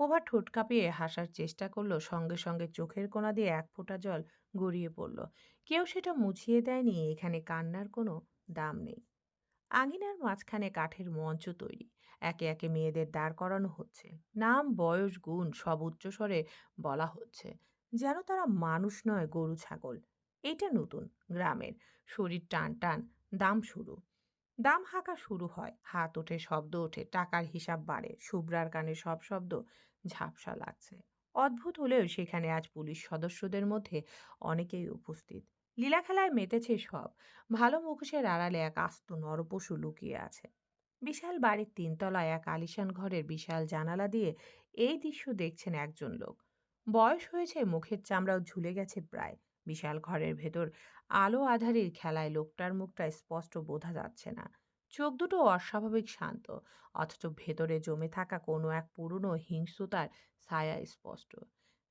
প্রভা ঠোঁট কাঁপিয়ে হাসার চেষ্টা করলো, সঙ্গে সঙ্গে চোখের কোণা দিয়ে এক ফোঁটা জল গড়িয়ে পড়ল। কেউ সেটা মুছিয়ে দেয়নি। এখানে কান্নার কোনো দাম নেই। আঙিনার মাঝখানে কাঠের মঞ্চ তৈরি। একে একে মেয়েদের দাঁড় করানো হচ্ছে। নাম, বয়স, গুণ সব উচ্চস্বরে বলা হচ্ছে, যেন তারা মানুষ নয়, গরু ছাগল। এইটা নতুন গ্রামের। শরীর টান টান। দাম শুরু। দাম হাঁকা শুরু হয়। হাত ওঠে, শব্দ ওঠে, টাকার হিসাব বাড়ে। শুভ্রার কানে সব শব্দ ঝাপসা লাগছে। অদ্ভুত হলেও সেখানে আজ পুলিশ সদস্যদের মধ্যে অনেকেই উপস্থিত। লীলা খেলায় মেতেছে সব। ভালো মুখোশের আড়ালে এক আস্ত নরপশু লুকিয়ে আছে। বিশাল বাড়ির ৩ তলায় এক আলিশান ঘরের বিশাল জানালা দিয়ে এই দৃশ্য দেখছেন একজন লোক। বয়স হয়েছে, মুখের চামড়াও ঝুলে গেছে প্রায়। বিশাল ঘরের ভেতর আলো আঁধারির খেলায় লোকটার মুখটা স্পষ্ট বোঝা যাচ্ছে না। চোখ দুটো অস্বাভাবিক শান্ত, অথচ ভেতরে জমে থাকা কোনো এক পুরনো হিংস্রতার ছায়া স্পষ্ট।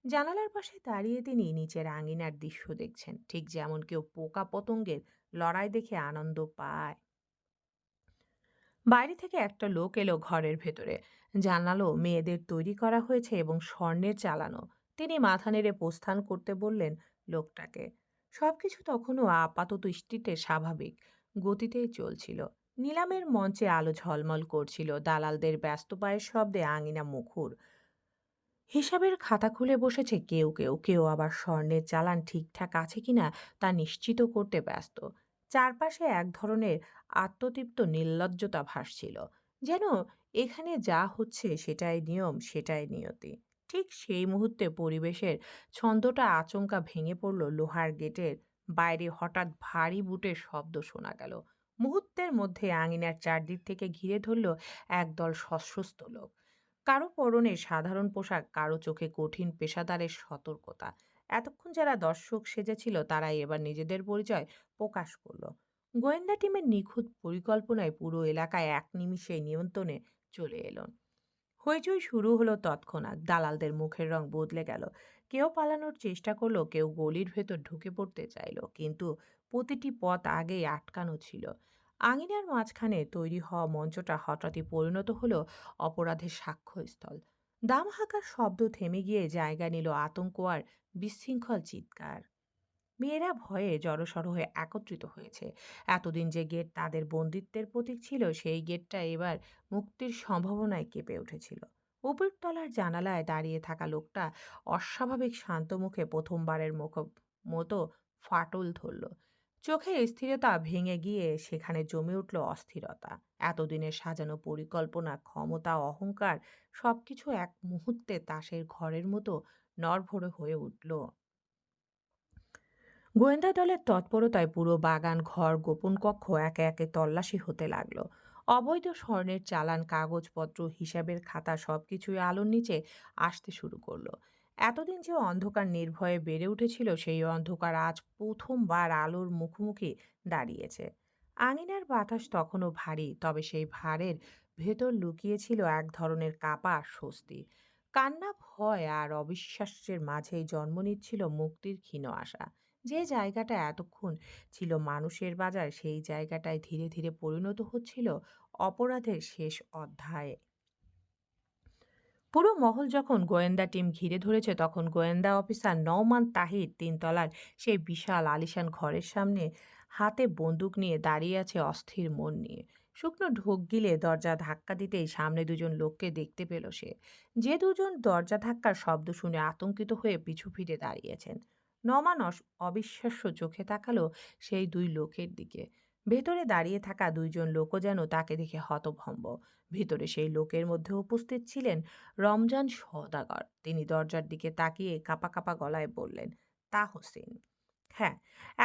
জানালার পাশে দাঁড়িয়ে তিনি নিচের আঙিনার দৃশ্য দেখছেন, ঠিক যেমন কেউ পোকা পতঙ্গের লড়াই দেখে আনন্দ পায়। বাইরে থেকে একটা লোক এলো ঘরের ভেতরে। জানালো মেয়েদের তৈরি করা হয়েছে এবং স্বর্ণের চালানো। তিনি মাথা নেড়ে প্রস্থান করতে বললেন লোকটাকে। সবকিছু তখনও আপাত দৃষ্টিতে স্বাভাবিক গতিতেই চলছিল। নিলামের মঞ্চে আলো ঝলমল করছিল, দালালদের ব্যস্ত পায়ের শব্দে আঙিনা মুখর। হিসাবের খাতা খুলে বসেছে কেউ কেউ, কেউ আবার স্বর্ণের চালান ঠিকঠাক আছে কিনা তা নিশ্চিত করতে ব্যস্ত। চারপাশে এক ধরনের আত্মতৃপ্ত নির্লজ্জতা ভাসছিল, যেন এখানে যা হচ্ছে সেটাই নিয়ম, সেটাই নিয়তি। ঠিক সেই মুহূর্তে পরিবেশের ছন্দটা আচমকা ভেঙে পড়ল। লোহার গেটের বাইরে হঠাৎ ভারী বুটের শব্দ শোনা গেল। মুহূর্তের মধ্যে আঙিনার চারদিক থেকে ঘিরে ধরল একদল সশস্ত্র লোক। কারো পরনে সাধারণ পোশাক, কারো চোখে কঠিন পেশাদারের সতর্কতা। এতক্ষণ যারা দর্শক সেজেছিল তারাই এবার নিজেদের পরিচয় প্রকাশ করলো। গোয়েন্দা টিমের নিখুঁত পরিকল্পনায় পুরো এলাকায় এক নিমিষে নিয়ন্ত্রণে চলে এলো। হইচই শুরু হলো তৎক্ষণাৎ। দালালদের মুখের রং বদলে গেল। কেউ পালানোর চেষ্টা করলো, কেউ গলির ভেতর ঢুকে পড়তে চাইলো, কিন্তু প্রতিটি পথ আগেই আটকানো ছিল। আঙিনার মাঝখানে তৈরি হওয়া মঞ্চটা হঠাৎই পরিণত হলো অপরাধের সাক্ষ্যস্থল। দাম হাঁকার শব্দ থেমে গিয়ে জায়গা নিল আতঙ্ক আর বিশৃঙ্খল চিৎকার। মেয়েরা ভয়ে জড়সড় হয়ে একত্রিত হয়েছে। এতদিন যে গেট তাদের বন্দিত্বের প্রতীক ছিল, সেই গেটটা এবার মুক্তির সম্ভাবনায় কেঁপে উঠেছিল। উপরতলার জানালায় দাঁড়িয়ে থাকা লোকটা অস্বাভাবিক শান্ত মুখে প্রথমবারের মতো ফাটল ধরল। চোখের স্থিরতা ভেঙে গিয়ে সেখানে জমে উঠল অস্থিরতা। এতদিনের সাজানো পরিকল্পনা, ক্ষমতা, অহংকার সবকিছু এক মুহূর্তে তাসের ঘরের মতো নড়বড়ে হয়ে উঠল। গোয়েন্দা দলের তৎপরতায় পুরো বাগান, ঘর, গোপন কক্ষ একে একে তল্লাশি হতে লাগলো। অবৈধ স্বর্ণের চালান, কাগজপত্র, হিসাবের খাতা সবকিছুই আলোর নিচে আসতে শুরু করলো। এতদিন যে অন্ধকার নির্ভয়ে বেড়ে উঠেছিল, সেই অন্ধকার আজ প্রথমবার আলোর মুখোমুখি দাঁড়িয়েছে। আঙিনার বাতাস তখনও ভারী, তবে সেই ভারের ভেতর লুকিয়ে ছিল এক ধরনের কাপা স্বস্তি। কান্না, ভয় আর অবিশ্বাসের মাঝেই জন্ম নিচ্ছিল মুক্তির ক্ষীণ আশা। যে জায়গাটা এতক্ষণ ছিল মানুষের বাজার, সেই জায়গাটায় ধীরে ধীরে পরিণত হচ্ছিল অপরাধের শেষ অধ্যায়ে। পুরো মহল যখন গোয়েন্দা টিম ঘিরে ধরেছে, তখন গোয়েন্দা অফিসার নওমান তাহির তিনতলার সেই বিশাল আলিশান ঘরের সামনে হাতে বন্দুক নিয়ে দাঁড়িয়ে আছে, অস্থির মন নিয়ে। শুকনো ঢোক গিলে দরজা ধাক্কা দিতেই সামনে দুজন লোককে দেখতে পেল সে। যে দুজন দরজা ধাক্কার শব্দ শুনে আতঙ্কিত হয়ে পিছু ফিরে দাঁড়িয়েছেন। নমান অবিশ্বাস্য চোখে তাকালো সেই দুই লোকের দিকে। ভেতরে দাঁড়িয়ে থাকা দুইজন লোকও যেন তাকে দেখে হতভম্ব। ভিতরে সেই লোকের মধ্যে উপস্থিত ছিলেন রমজান সওদাগর। তিনি দরজার দিকে তাকিয়ে কাঁপা কাঁপা গলায় বললেন, তাহসিন। হ্যাঁ,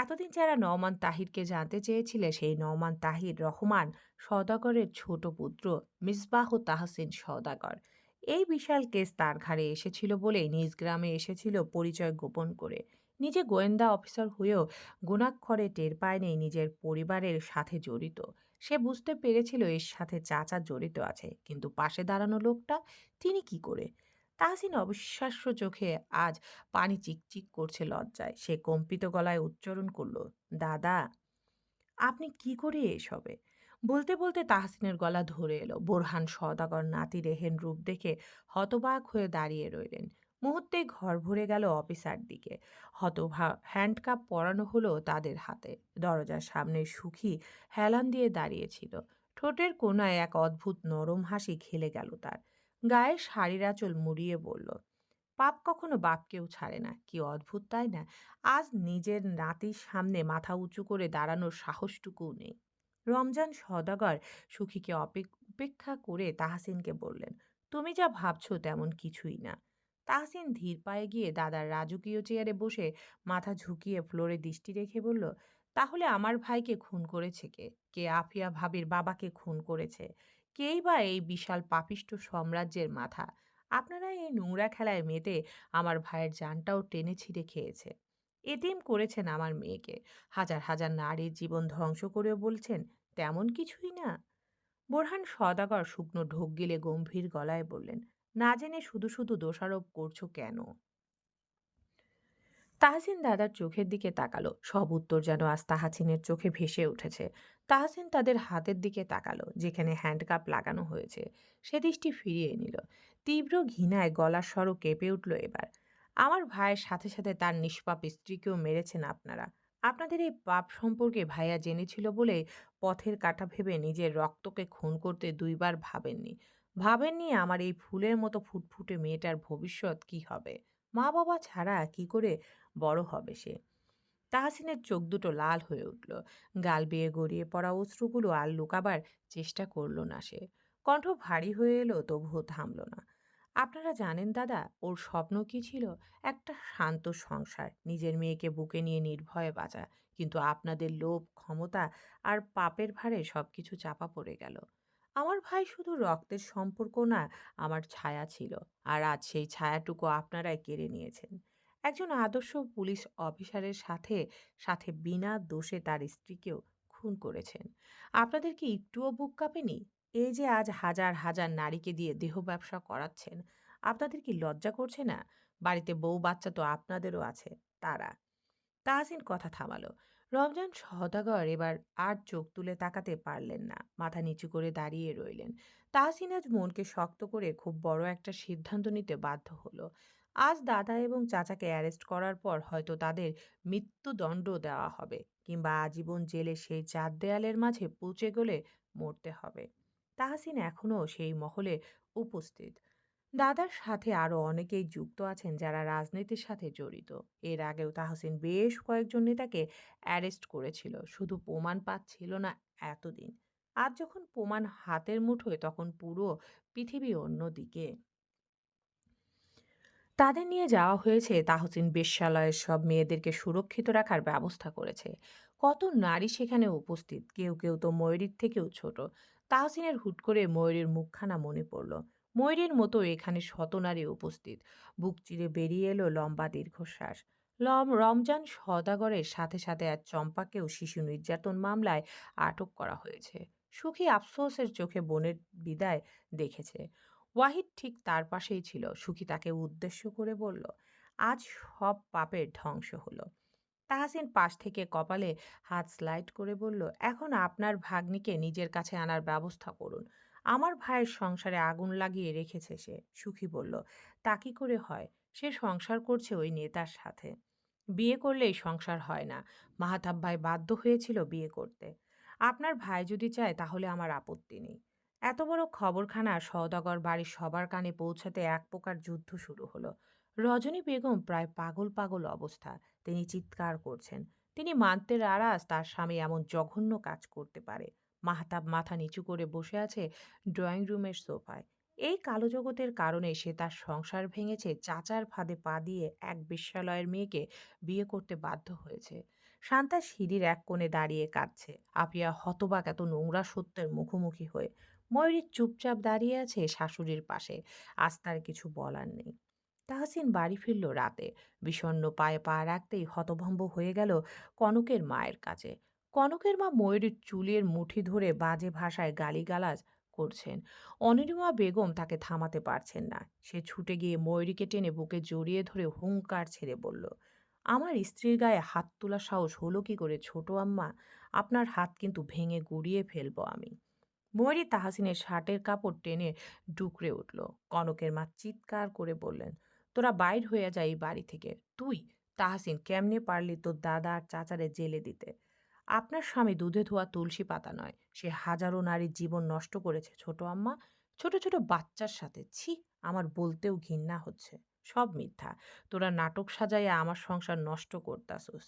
এতদিন যারা নওমান তাহিরকে জানতে চেয়েছিলে, সেই নওমান তাহির রহমান সওদাগরের ছোট পুত্র মিসবাহ তাহসিন সওদাগর। এই বিশাল কেস তার ঘাড়ে এসেছিল বলেই নিজ গ্রামে এসেছিল পরিচয় গোপন করে। নিজে গোয়েন্দা অফিসার হয়েও গুণাক্ষরে টের পায়নি নিজের পরিবারের সাথে জড়িত। সে বুঝতে পেরেছিল এর সাথে চাচা জড়িত আছে, কিন্তু পাশে দাঁড়ানো লোকটা, তিনি কি করে? তাহসিন অবিশ্বাস্য চোখে আজ পানি চিকচিক করছে লজ্জায়। সে কম্পিত গলায় উচ্চারণ করল, দাদা, আপনি কি করে এসবে? বলতে বলতে তাহসিনের গলা ধরে এলো। বোরহান সওদাগর নাতি রেহেন রূপ দেখে হতবাক হয়ে দাঁড়িয়ে রইলেন। মুহূর্তেই ঘর ভরে গেল অফিসার দিকে। হ্যান্ডকাপ পরানো হলো তাদের হাতে। দরজার সামনে সুখী হেলান দিয়ে দাঁড়িয়েছিল। ঠোঁটের কোণায় এক অদ্ভুত নরম হাসি খেলে গেল তার। গায়ের শাড়ির আঁচল মুড়িয়ে বলল, পাপ কখনো বাপকেও ছাড়ে না। কি অদ্ভুত, তাই না? আজ নিজের নাতির সামনে মাথা উঁচু করে দাঁড়ানোর সাহসটুকুও নেই। রমজান সওদাগর সুখীকে উপেক্ষা করে তাহসিনকে বললেন, তুমি যা ভাবছো তেমন কিছুই না। তাহসিন ধীর পায়ে গিয়ে দাদার রাজকীয় চেয়ারে বসে মাথা ঝুঁকিয়ে ফ্লোরে দৃষ্টি রেখে বলল, তাহলে আমার ভাইকে খুন করেছে কে? কে আফিয়া ভাবির বাবাকে খুন করেছে? কেই বা এই বিশাল পাপিষ্ঠ সাম্রাজ্যের মাথা? আপনারা এই নোংরা খেলায় মেতে আমার ভাইয়ের জানটাও টেনে ছিঁড়ে খেয়েছে। এতিম করেছেন আমার মেয়েকে। হাজার হাজার নারীর জীবন ধ্বংস করেও বলছেন তেমন কিছুই না। বোরহান সওদাগর শুকনো ঢোক গিলে গম্ভীর গলায় বললেন, না জেনে শুধু শুধু দোষারোপ করছো কেন? তাহসিন দাদার চোখের দিকে তাকালো। সব উত্তর যেন আজ তাহাসিনের চোখে ভেসে উঠেছে। তাহসিন তাদের হাতের দিকে তাকালো, যেখানে হ্যান্ডকাপ লাগানো হয়েছে। সে দৃষ্টি ফিরিয়ে নিল। তীব্র ঘৃণায় গলার স্বরও কেঁপে উঠল এবার। আমার ভাইয়ের সাথে সাথে তার নিষ্পাপ স্ত্রীকেও মেরেছেন আপনারা। আপনাদের এই পাপ সম্পর্কে ভাইয়া জেনেছিল বলে পথের কাঁটা ভেবে নিজের রক্তকে খুন করতে দুইবার ভাবেননি। ভাবেননি আমার এই ফুলের মতো ফুটফুটে মেয়েটার ভবিষ্যৎ কি হবে। মা বাবা ছাড়া কি করে বড় হবে সে? তাহসিনের চোখ দুটো লাল হয়ে উঠল। গাল বেয়ে গড়িয়ে পড়া অশ্রুগুলো আর লুকাবার চেষ্টা করল না সে। কণ্ঠ ভারী হয়ে এলো, তবুও থামল না। আপনারা জানেন দাদা, ওর স্বপ্ন কি ছিল? একটা শান্ত সংসার, নিজের মেয়েকে বুকে নিয়ে নির্ভয়ে বাঁচা। কিন্তু আপনাদের লোভ, ক্ষমতা আর পাপের ভারে সবকিছু চাপা পড়ে গেল। আমার ভাই শুধু রক্তের সম্পর্ক না, আমার ছায়া ছিল। আর আজ সেই ছায়াটুকু আপনারাই কেড়ে নিয়েছেন। একজন আদর্শ পুলিশ অফিসারের সাথে সাথে বিনা দোষে তার স্ত্রীকেও খুন করেছেন। আপনাদের কি একটুও বুক কাঁপেনি? এই যে আজ হাজার হাজার নারীকে দিয়ে দেহ ব্যবসা করাচ্ছেন, আপনাদের কি লজ্জা করছে না? বাড়িতে বউ বাচ্চা তো আপনাদেরও আছে। তারা, তাহসিন কথা থামালো। রমজান সওদাগর এবার আর চোখ তুলে তাকাতে পারলেন না। মাথা নিচু করে দাঁড়িয়ে রইলেন। তাহসিন আজ মনকে শক্ত করে খুব বড় একটা সিদ্ধান্ত নিতে বাধ্য হলো। আজ দাদা এবং চাচাকে অ্যারেস্ট করার পর হয়তো তাদের মৃত্যুদণ্ড দেওয়া হবে, কিংবা আজীবন জেলে সেই চার দেয়ালের মাঝে পচে গলে মরতে হবে। তাহসিন এখনো সেই মহলে উপস্থিত। দাদার সাথে আরো অনেকেই যুক্ত আছেন যারা রাজনীতির সাথে জড়িত। এর আগেও তাহসিন বেশ কয়েকজন নেতাকে অ্যারেস্ট করেছিল, শুধু প্রমাণ পাচ্ছিল না এতদিন। আজ যখন প্রমাণ হাতের মুঠোয় তখন পুরো পৃথিবী অন্যদিকে। তাদের নিয়ে যাওয়া হয়েছে, তাহসিন বেশ্যালয়ের সব মেয়েদেরকে সুরক্ষিত রাখার ব্যবস্থা করেছে। কত নারী সেখানে উপস্থিত, কেউ কেউ তো ময়ূরীর থেকেও ছোট। তাহসিনের হুট করে ময়ূরীর মুখখানা মনে পড়ল। ময়ূরীর মতো এখানে শত নারী উপস্থিত। বুক চিরে বেরিয়ে এলো লম্বা দীর্ঘশ্বাস। রমজান সওদাগরের সাথে সাথে এক চম্পাকেও শিশু নির্যাতন মামলায় আটক করা হয়েছে। সুখী আফসোসের চোখে বোনের বিদায় দেখেছে। ওয়াহিদ ঠিক তার পাশেই ছিল। সুখী তাকে উদ্দেশ্য করে বলল, আজ সব পাপের ধ্বংস হলো। তাহসিন পাশ থেকে কপালে হাত স্লাইড করে বলল, এখন আপনার ভাগ্নিকে নিজের কাছে আনার ব্যবস্থা করুন। আমার ভাইয়ের সংসারে আগুন লাগিয়ে রেখেছে সে। সুখী বলল, তা কি করে হয়? সে সংসার করছে ওই নেতার সাথে। বিয়ে করলেই সংসার হয় না। মাহাতাব ভাই বাধ্য হয়েছিল বিয়ে করতে। আপনার ভাই যদি চায় তাহলে আমার আপত্তি নেই। এত বড় খবরখানা সওদাগর বাড়ির সবার কানে পৌঁছাতে এক প্রকার যুদ্ধ শুরু হলো। রজনী বেগম প্রায় পাগল পাগল অবস্থা। তিনি চিৎকার করছেন। তিনি মানতে নারাজ তার স্বামী এমন জঘন্য কাজ করতে পারে। মাহতাব মাথা নিচু করে বসে আছে ড্রয়িং রুমের সোফায়। এই কালো জগতের কারণে সে তার সংসার ভেঙেছে, চাচার ফাঁদে পা দিয়ে এক বেশ্যালয়ের মেয়েকে বিয়ে করতে বাধ্য হয়েছে। শান্তা সিঁড়ির এক কোণে দাঁড়িয়ে কাঁদছে। আপিয়া হতবাক এত নোংরা সত্যের মুখোমুখি হয়ে। ময়ূরী চুপচাপ দাঁড়িয়ে আছে শাশুড়ির পাশে। আজ তার কিছু বলার নেই। তাহসিন বাড়ি ফিরল রাতে। বিষণ্ণ পায়ে পা রাখতেই হতভম্ব হয়ে গেল কনকের মায়ের কাছে। কনকের মা ময়ূরীর চুলের মুঠি ধরে বাজে ভাষায় গালিগালাজ করছেন। অনিরুমা বেগম তাকে থামাতে পারছেন না। সে ছুটে গিয়ে ময়ূরীকে টেনে বুকে জড়িয়ে ধরে হুংকার ছেড়ে বলল, আমার স্ত্রীর গায়ে হাত তোলার সাহস হলো কি করে ছোট আম্মা? আপনার হাত কিন্তু ভেঙে গুড়িয়ে ফেলবো আমি। ময়ূরী তাহসিনের শার্টের কাপড় টেনে ডুকরে উঠল। কনকের মা চিৎকার করে বললেন, তোরা বাইর হয়ে যা এই বাড়ি থেকে। তুই তাহসিন কেমনে পারলি তোর দাদা আর চাচারে জেলে দিতে? আপনার স্বামী দুধে ধোয়া তুলসী পাতা নয়। সে হাজারো নারীর জীবন নষ্ট করেছে ছোট আম্মা। ছোট ছোট বাচ্চার সাথে। ছি, আমার বলতেও ঘৃণা হচ্ছে। সব মিথ্যা। তোরা নাটক সাজাইয়া আমার সংসার নষ্ট করতাছোস।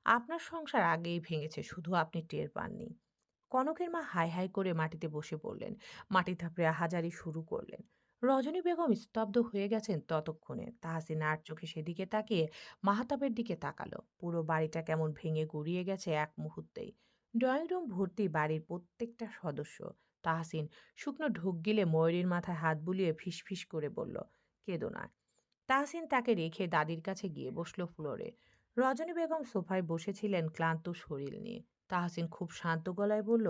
আপনার সংসার আগেই ভেঙেছে, শুধু আপনি টের পাননি। কনকের মা হাই হাই করে মাটিতে বসে পড়লেন। মাটি থাপড়ে আহাজারি শুরু করলেন। রজনী বেগম স্তব্ধ হয়ে গেছেন ততক্ষণে। তাহসিন আর চোখে সেদিকে তাকিয়ে মাহাতাবের দিকে তাকালো। পুরো বাড়িটা কেমন ভেঙে গুড়িয়ে গেছে এক মুহূর্তেই। ড্রয়িং রুম ভর্তি বাড়ির প্রত্যেকটা সদস্য। তাহসিন শুকনো ঢোক গিলে ময়ূরীর মাথায় হাত বুলিয়ে ফিসফিস করে বলল, কেঁদো না। তাহসিন তাকে রেখে দাদির কাছে গিয়ে বসলো ফ্লোরে। রজনী বেগম সোফায় বসেছিলেন ক্লান্ত শরীর নিয়ে। তাহসিন খুব শান্ত গলায় বলল,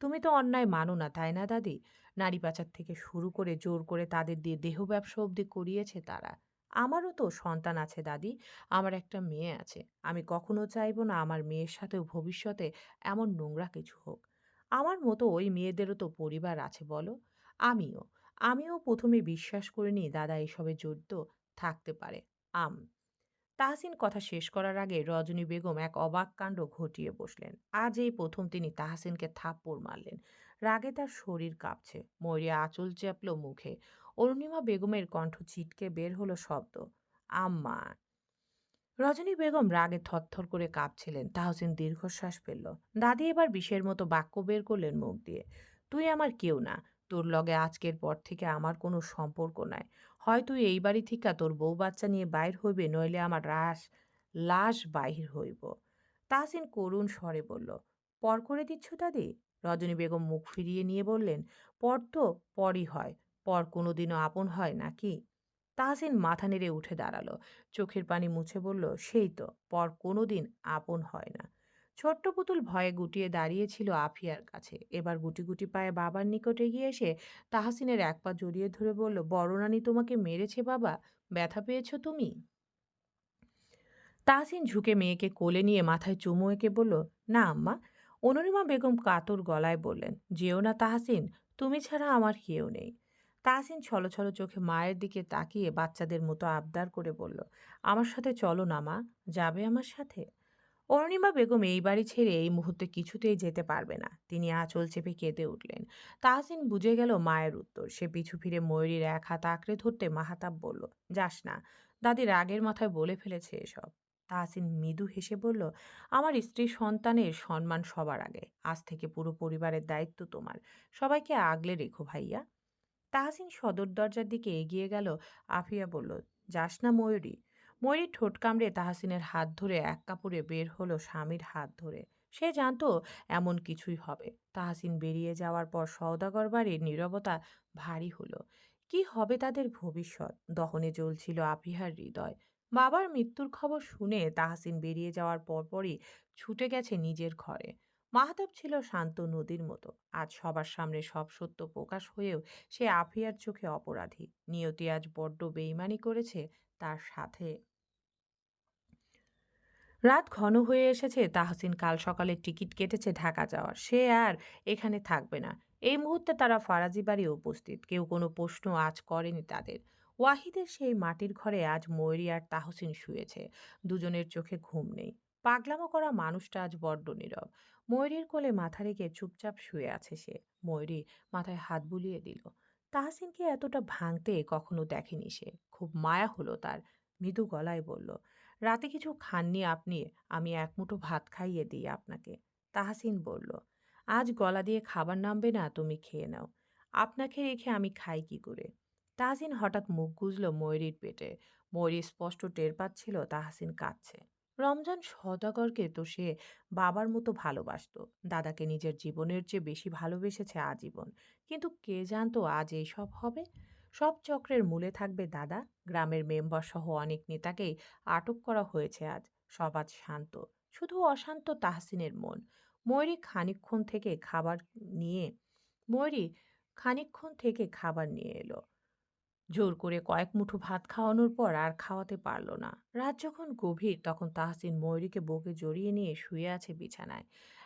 তুমি তো অন্যায় মানো না তাই না দাদি? নারী পাচার থেকে শুরু করে জোর করে তাদের দিয়ে দেহ ব্যবসা অবধি করিয়েছে তারা। আমারও তো সন্তান আছে দাদি। আমার একটা মেয়ে আছে। আমি কখনো চাইবো না আমার মেয়ের সাথেও ভবিষ্যতে এমন নোংরা কিছু হোক। আমার মতো ওই মেয়েদেরও তো পরিবার আছে বলো। আমিও আমিও প্রথমে বিশ্বাস করিনি দাদা এসবে জড়িত থাকতে পারে। আম তাহসিন কথা শেষ করার আগে রজনী বেগম এক অবাক কাণ্ড ঘটিয়ে বসলেন। আজ এই প্রথম তিনি তাহসিনকে থাপ্পড় মারলেন। রাগে তার শরীর কাঁপছে। ময়ূরী আঁচল চাপল মুখে। অরুণিমা বেগমের কণ্ঠ ছিটকে বের হলো শব্দ, আম্মা। রজনী বেগম রাগে থরথর করে কাঁপছিলেন। তাহসিন দীর্ঘশ্বাস ফেলল। দাদি এবার বিষের মতো বাক্য বের করলেন মুখ দিয়ে, তুই আমার কেউ না। তোর লগে আজকের পর থেকে আমার কোনো সম্পর্ক নাই। হয় তুই এই বাড়ি থিকা তোর বউ বাচ্চা নিয়ে বাইর হইবে, নইলে আমার লাশ বাহির হইব। তাহসিন করুণ স্বরে বলল, পর করে দিচ্ছ দাদি? রজনী বেগম মুখ ফিরিয়ে নিয়ে বললেন, পর তো পরই হয়। পর কোনোদিনও আপন হয় নাকি? তাহসিন মাথা নেড়ে উঠে দাঁড়ালো। চোখের পানি মুছে বলল, সেই তো, পর কোনোদিন আপন হয় না। ছোট্ট পুতুল ভয়ে গুটিয়ে দাঁড়িয়েছিল আফিয়ার কাছে। এবার গুটি গুটি পায়ে বাবার নিকটে এগিয়ে এসে তাহসিনের এক পা জড়িয়ে ধরে বলল, বড় নানি তোমাকে মেরেছে বাবা? ব্যথা পেয়েছো তুমি? তাহসিন ঝুঁকে মেয়েকে কোলে নিয়ে মাথায় চুমু এঁকে বলল, না আম্মা। অনুরিমা বেগম কাতর গলায় বললেন, যেও না তাহসিন, তুমি ছাড়া আমার কেউ নেই। তাহসিন ছলছল চোখে মায়ের দিকে তাকিয়ে বাচ্চাদের মতো আবদার করে বলল, আমার সাথে চলো না মা। যাবে আমার সাথে? অরুণিমা বেগম এই বাড়ি ছেড়ে এই মুহূর্তে কিছুতেই যেতে পারবে না। তিনি আঁচল চেপে কেঁদে উঠলেন। তাহসিন বুঝে গেল মায়ের উত্তর। সে পিছু ফিরে ময়ূরীর এক হাত আঁকড়ে ধরতে মাহাতাব বলল, যাস না, দাদি রাগের মাথায় বলে ফেলেছে এসব। তাহসিন মৃদু হেসে বলল, আমার স্ত্রী সন্তানের সম্মান সবার আগে। আজ থেকে পুরো পরিবারের দায়িত্ব তোমার। সবাইকে আগলে রেখো ভাইয়া। তাহসিন সদর দরজার দিকে এগিয়ে গেল। আফিয়া বলল, যাস না ময়ূরী। ময়ূরী ঠোঁট কামড়ে তাহসিনের হাত ধরে এক কাপড়ে বের হলো স্বামীর হাত ধরে। সে জানতো এমন কিছুই হবে। তাহসিন বেরিয়ে যাওয়ার পর সওদাগর বাড়ির নীরবতা ভারী হলো। কি হবে তাদের ভবিষ্যৎ? দহনে জ্বলছিল আফিহার হৃদয়। বাবার মৃত্যুর খবর শুনে তাহসিন বেরিয়ে যাওয়ার পরপরই ছুটে গেছে নিজের ঘরে। মাহতাব ছিল শান্ত নদীর মতো। আজ সবার সামনে সব সত্য প্রকাশ হয়েও সে আফিয়ার চোখে অপরাধী। নিয়তি আজ বড্ড বেইমানি করেছে তার সাথে। রাত ঘন হয়ে এসেছে। তাহসিন কাল সকালে টিকিট কেটেছে ঢাকা যাওয়ার। সে আর এখানে থাকবে না। এই মুহূর্তে তারা ফারাজি বাড়ি উপস্থিত। কেউ কোনো প্রশ্ন আজ করেনি তাদের। ওয়াহিদের সেই মাটির ঘরে আজ ময়ূরী আর তাহসিন শুয়েছে। দুজনের চোখে ঘুম নেই। পাগলামো করা মানুষটা আজ বড্ড নীরব। ময়ূরীর কোলে মাথা রেখে চুপচাপ শুয়ে আছে সে। ময়ূরী মাথায় হাত বুলিয়ে দিল। তাহসিনকে এতটা ভাঙতে কখনো দেখেনি সে। খুব মায়া হলো তার। মৃদু গলায় বলল, রাতে কিছু খাননি আপনি? আমি এক মুঠো ভাত খাইয়ে দিই আপনাকে। তাহসিন বলল, আজ গলা দিয়ে খাবার নামবে না, তুমি খেয়ে নাও। আপনাকে রেখে আমি খাই কি করে? তাহসিন হঠাৎ মুখ গুজল ময়ূরীর পেটে। ময়ূরী স্পষ্ট টের পাচ্ছিল তাহসিন কাঁদছে। রমজান সওদাগরকে তো সে বাবার মতো ভালোবাসতো। দাদাকে নিজের জীবনের চেয়ে বেশি ভালোবেসেছে আজীবন। কিন্তু কে জানতো আজ এইসব হবে? সব চক্রের মূলে থাকবে দাদা। গ্রামের মেম্বার সহ অনেক নেতাকেই আটক করা হয়েছে আজ। সব আজ শান্ত। শুধু অশান্ত তাহসিনের মন। ময়ূরী খানিকক্ষণ থেকে খাবার নিয়ে ময়ূরী খানিকক্ষণ থেকে খাবার নিয়ে এলো। জোর করে কয়েক মুঠো ভাত খাওয়ানোর পর আর খাওয়াতে পারল না। রাত যখন গভীর তখন তাহসিন ময়ূরীকে বুকে জড়িয়ে নিয়ে শুয়ে আছে বিছানায়।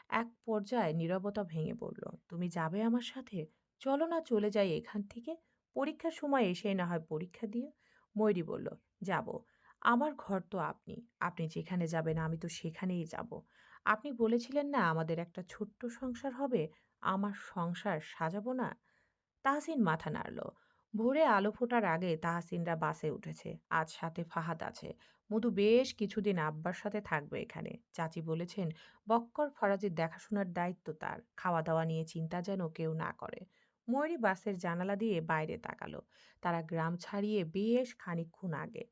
এক পর্যায়ে নীরবতা ভেঙে পড়ল। তুমি যাবে আমার সাথে? চলো না চলে যাই এখান থেকে। পরীক্ষার সময় এসে না হয় পরীক্ষা দিও। ময়ূরী বলল, যাব। আমার ঘর তো আপনি। আপনি যেখানে যাবেন আমি তো সেখানেই যাব। আপনি বলেছিলেন না আমাদের একটা ছোট্ট সংসার হবে। আমার সংসার সাজাবো না? তাহসিন মাথা নাড়ল। ভোরে আলো ফোটার আগে তাহসিনরা বাসে উঠেছে। আজ সাথে ফাহাদ আছে। মধু বেশ কিছুদিন আব্বার সাথে থাকবে এখানে। চাচি বলেছেন বক্কর ফরাজির দেখাশোনার দায়িত্ব তার। খাওয়া দাওয়া নিয়ে চিন্তা যেন কেউ না করে। ময়ূরী বাসের জানালা দিয়ে বাইরে তাকালো। তারা গ্রাম ছাড়িয়ে বেশ খানিকক্ষণ আগে।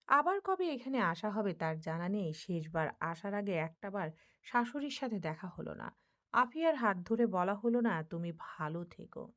আবার কবে এখানে আসা হবে তার জানা নেই। শেষবার আসার আগে একটাবার শাশুড়ির সাথে দেখা হলো না। আফিয়ার হাত ধরে বলা হলো না, তুমি ভালো থেকো।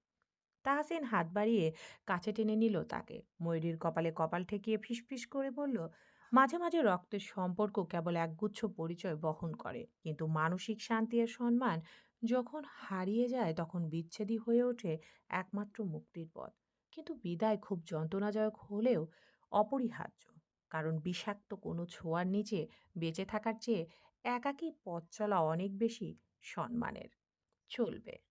তাহসিন হাত বাড়িয়ে কাছে টেনে নিল তাকে। ময়ূরীর কপালে কপাল ঠেকিয়ে ফিসফিস করে বলল, মাঝে মাঝে রক্তের সম্পর্ক কেবল একগুচ্ছ পরিচয় বহন করে, কিন্তু মানসিক শান্তি আর সম্মান যখন হারিয়ে যায় তখন বিচ্ছেদই হয়ে ওঠে একমাত্র মুক্তির পথ। কিন্তু বিদায় খুব যন্ত্রণাদায়ক হলেও অপরিহার্য। কারণ বিষাক্ত কোনো ছোঁয়ার নিচে বেঁচে থাকার চেয়ে একাকী পথ চলা অনেক বেশি সম্মানের। চলবে।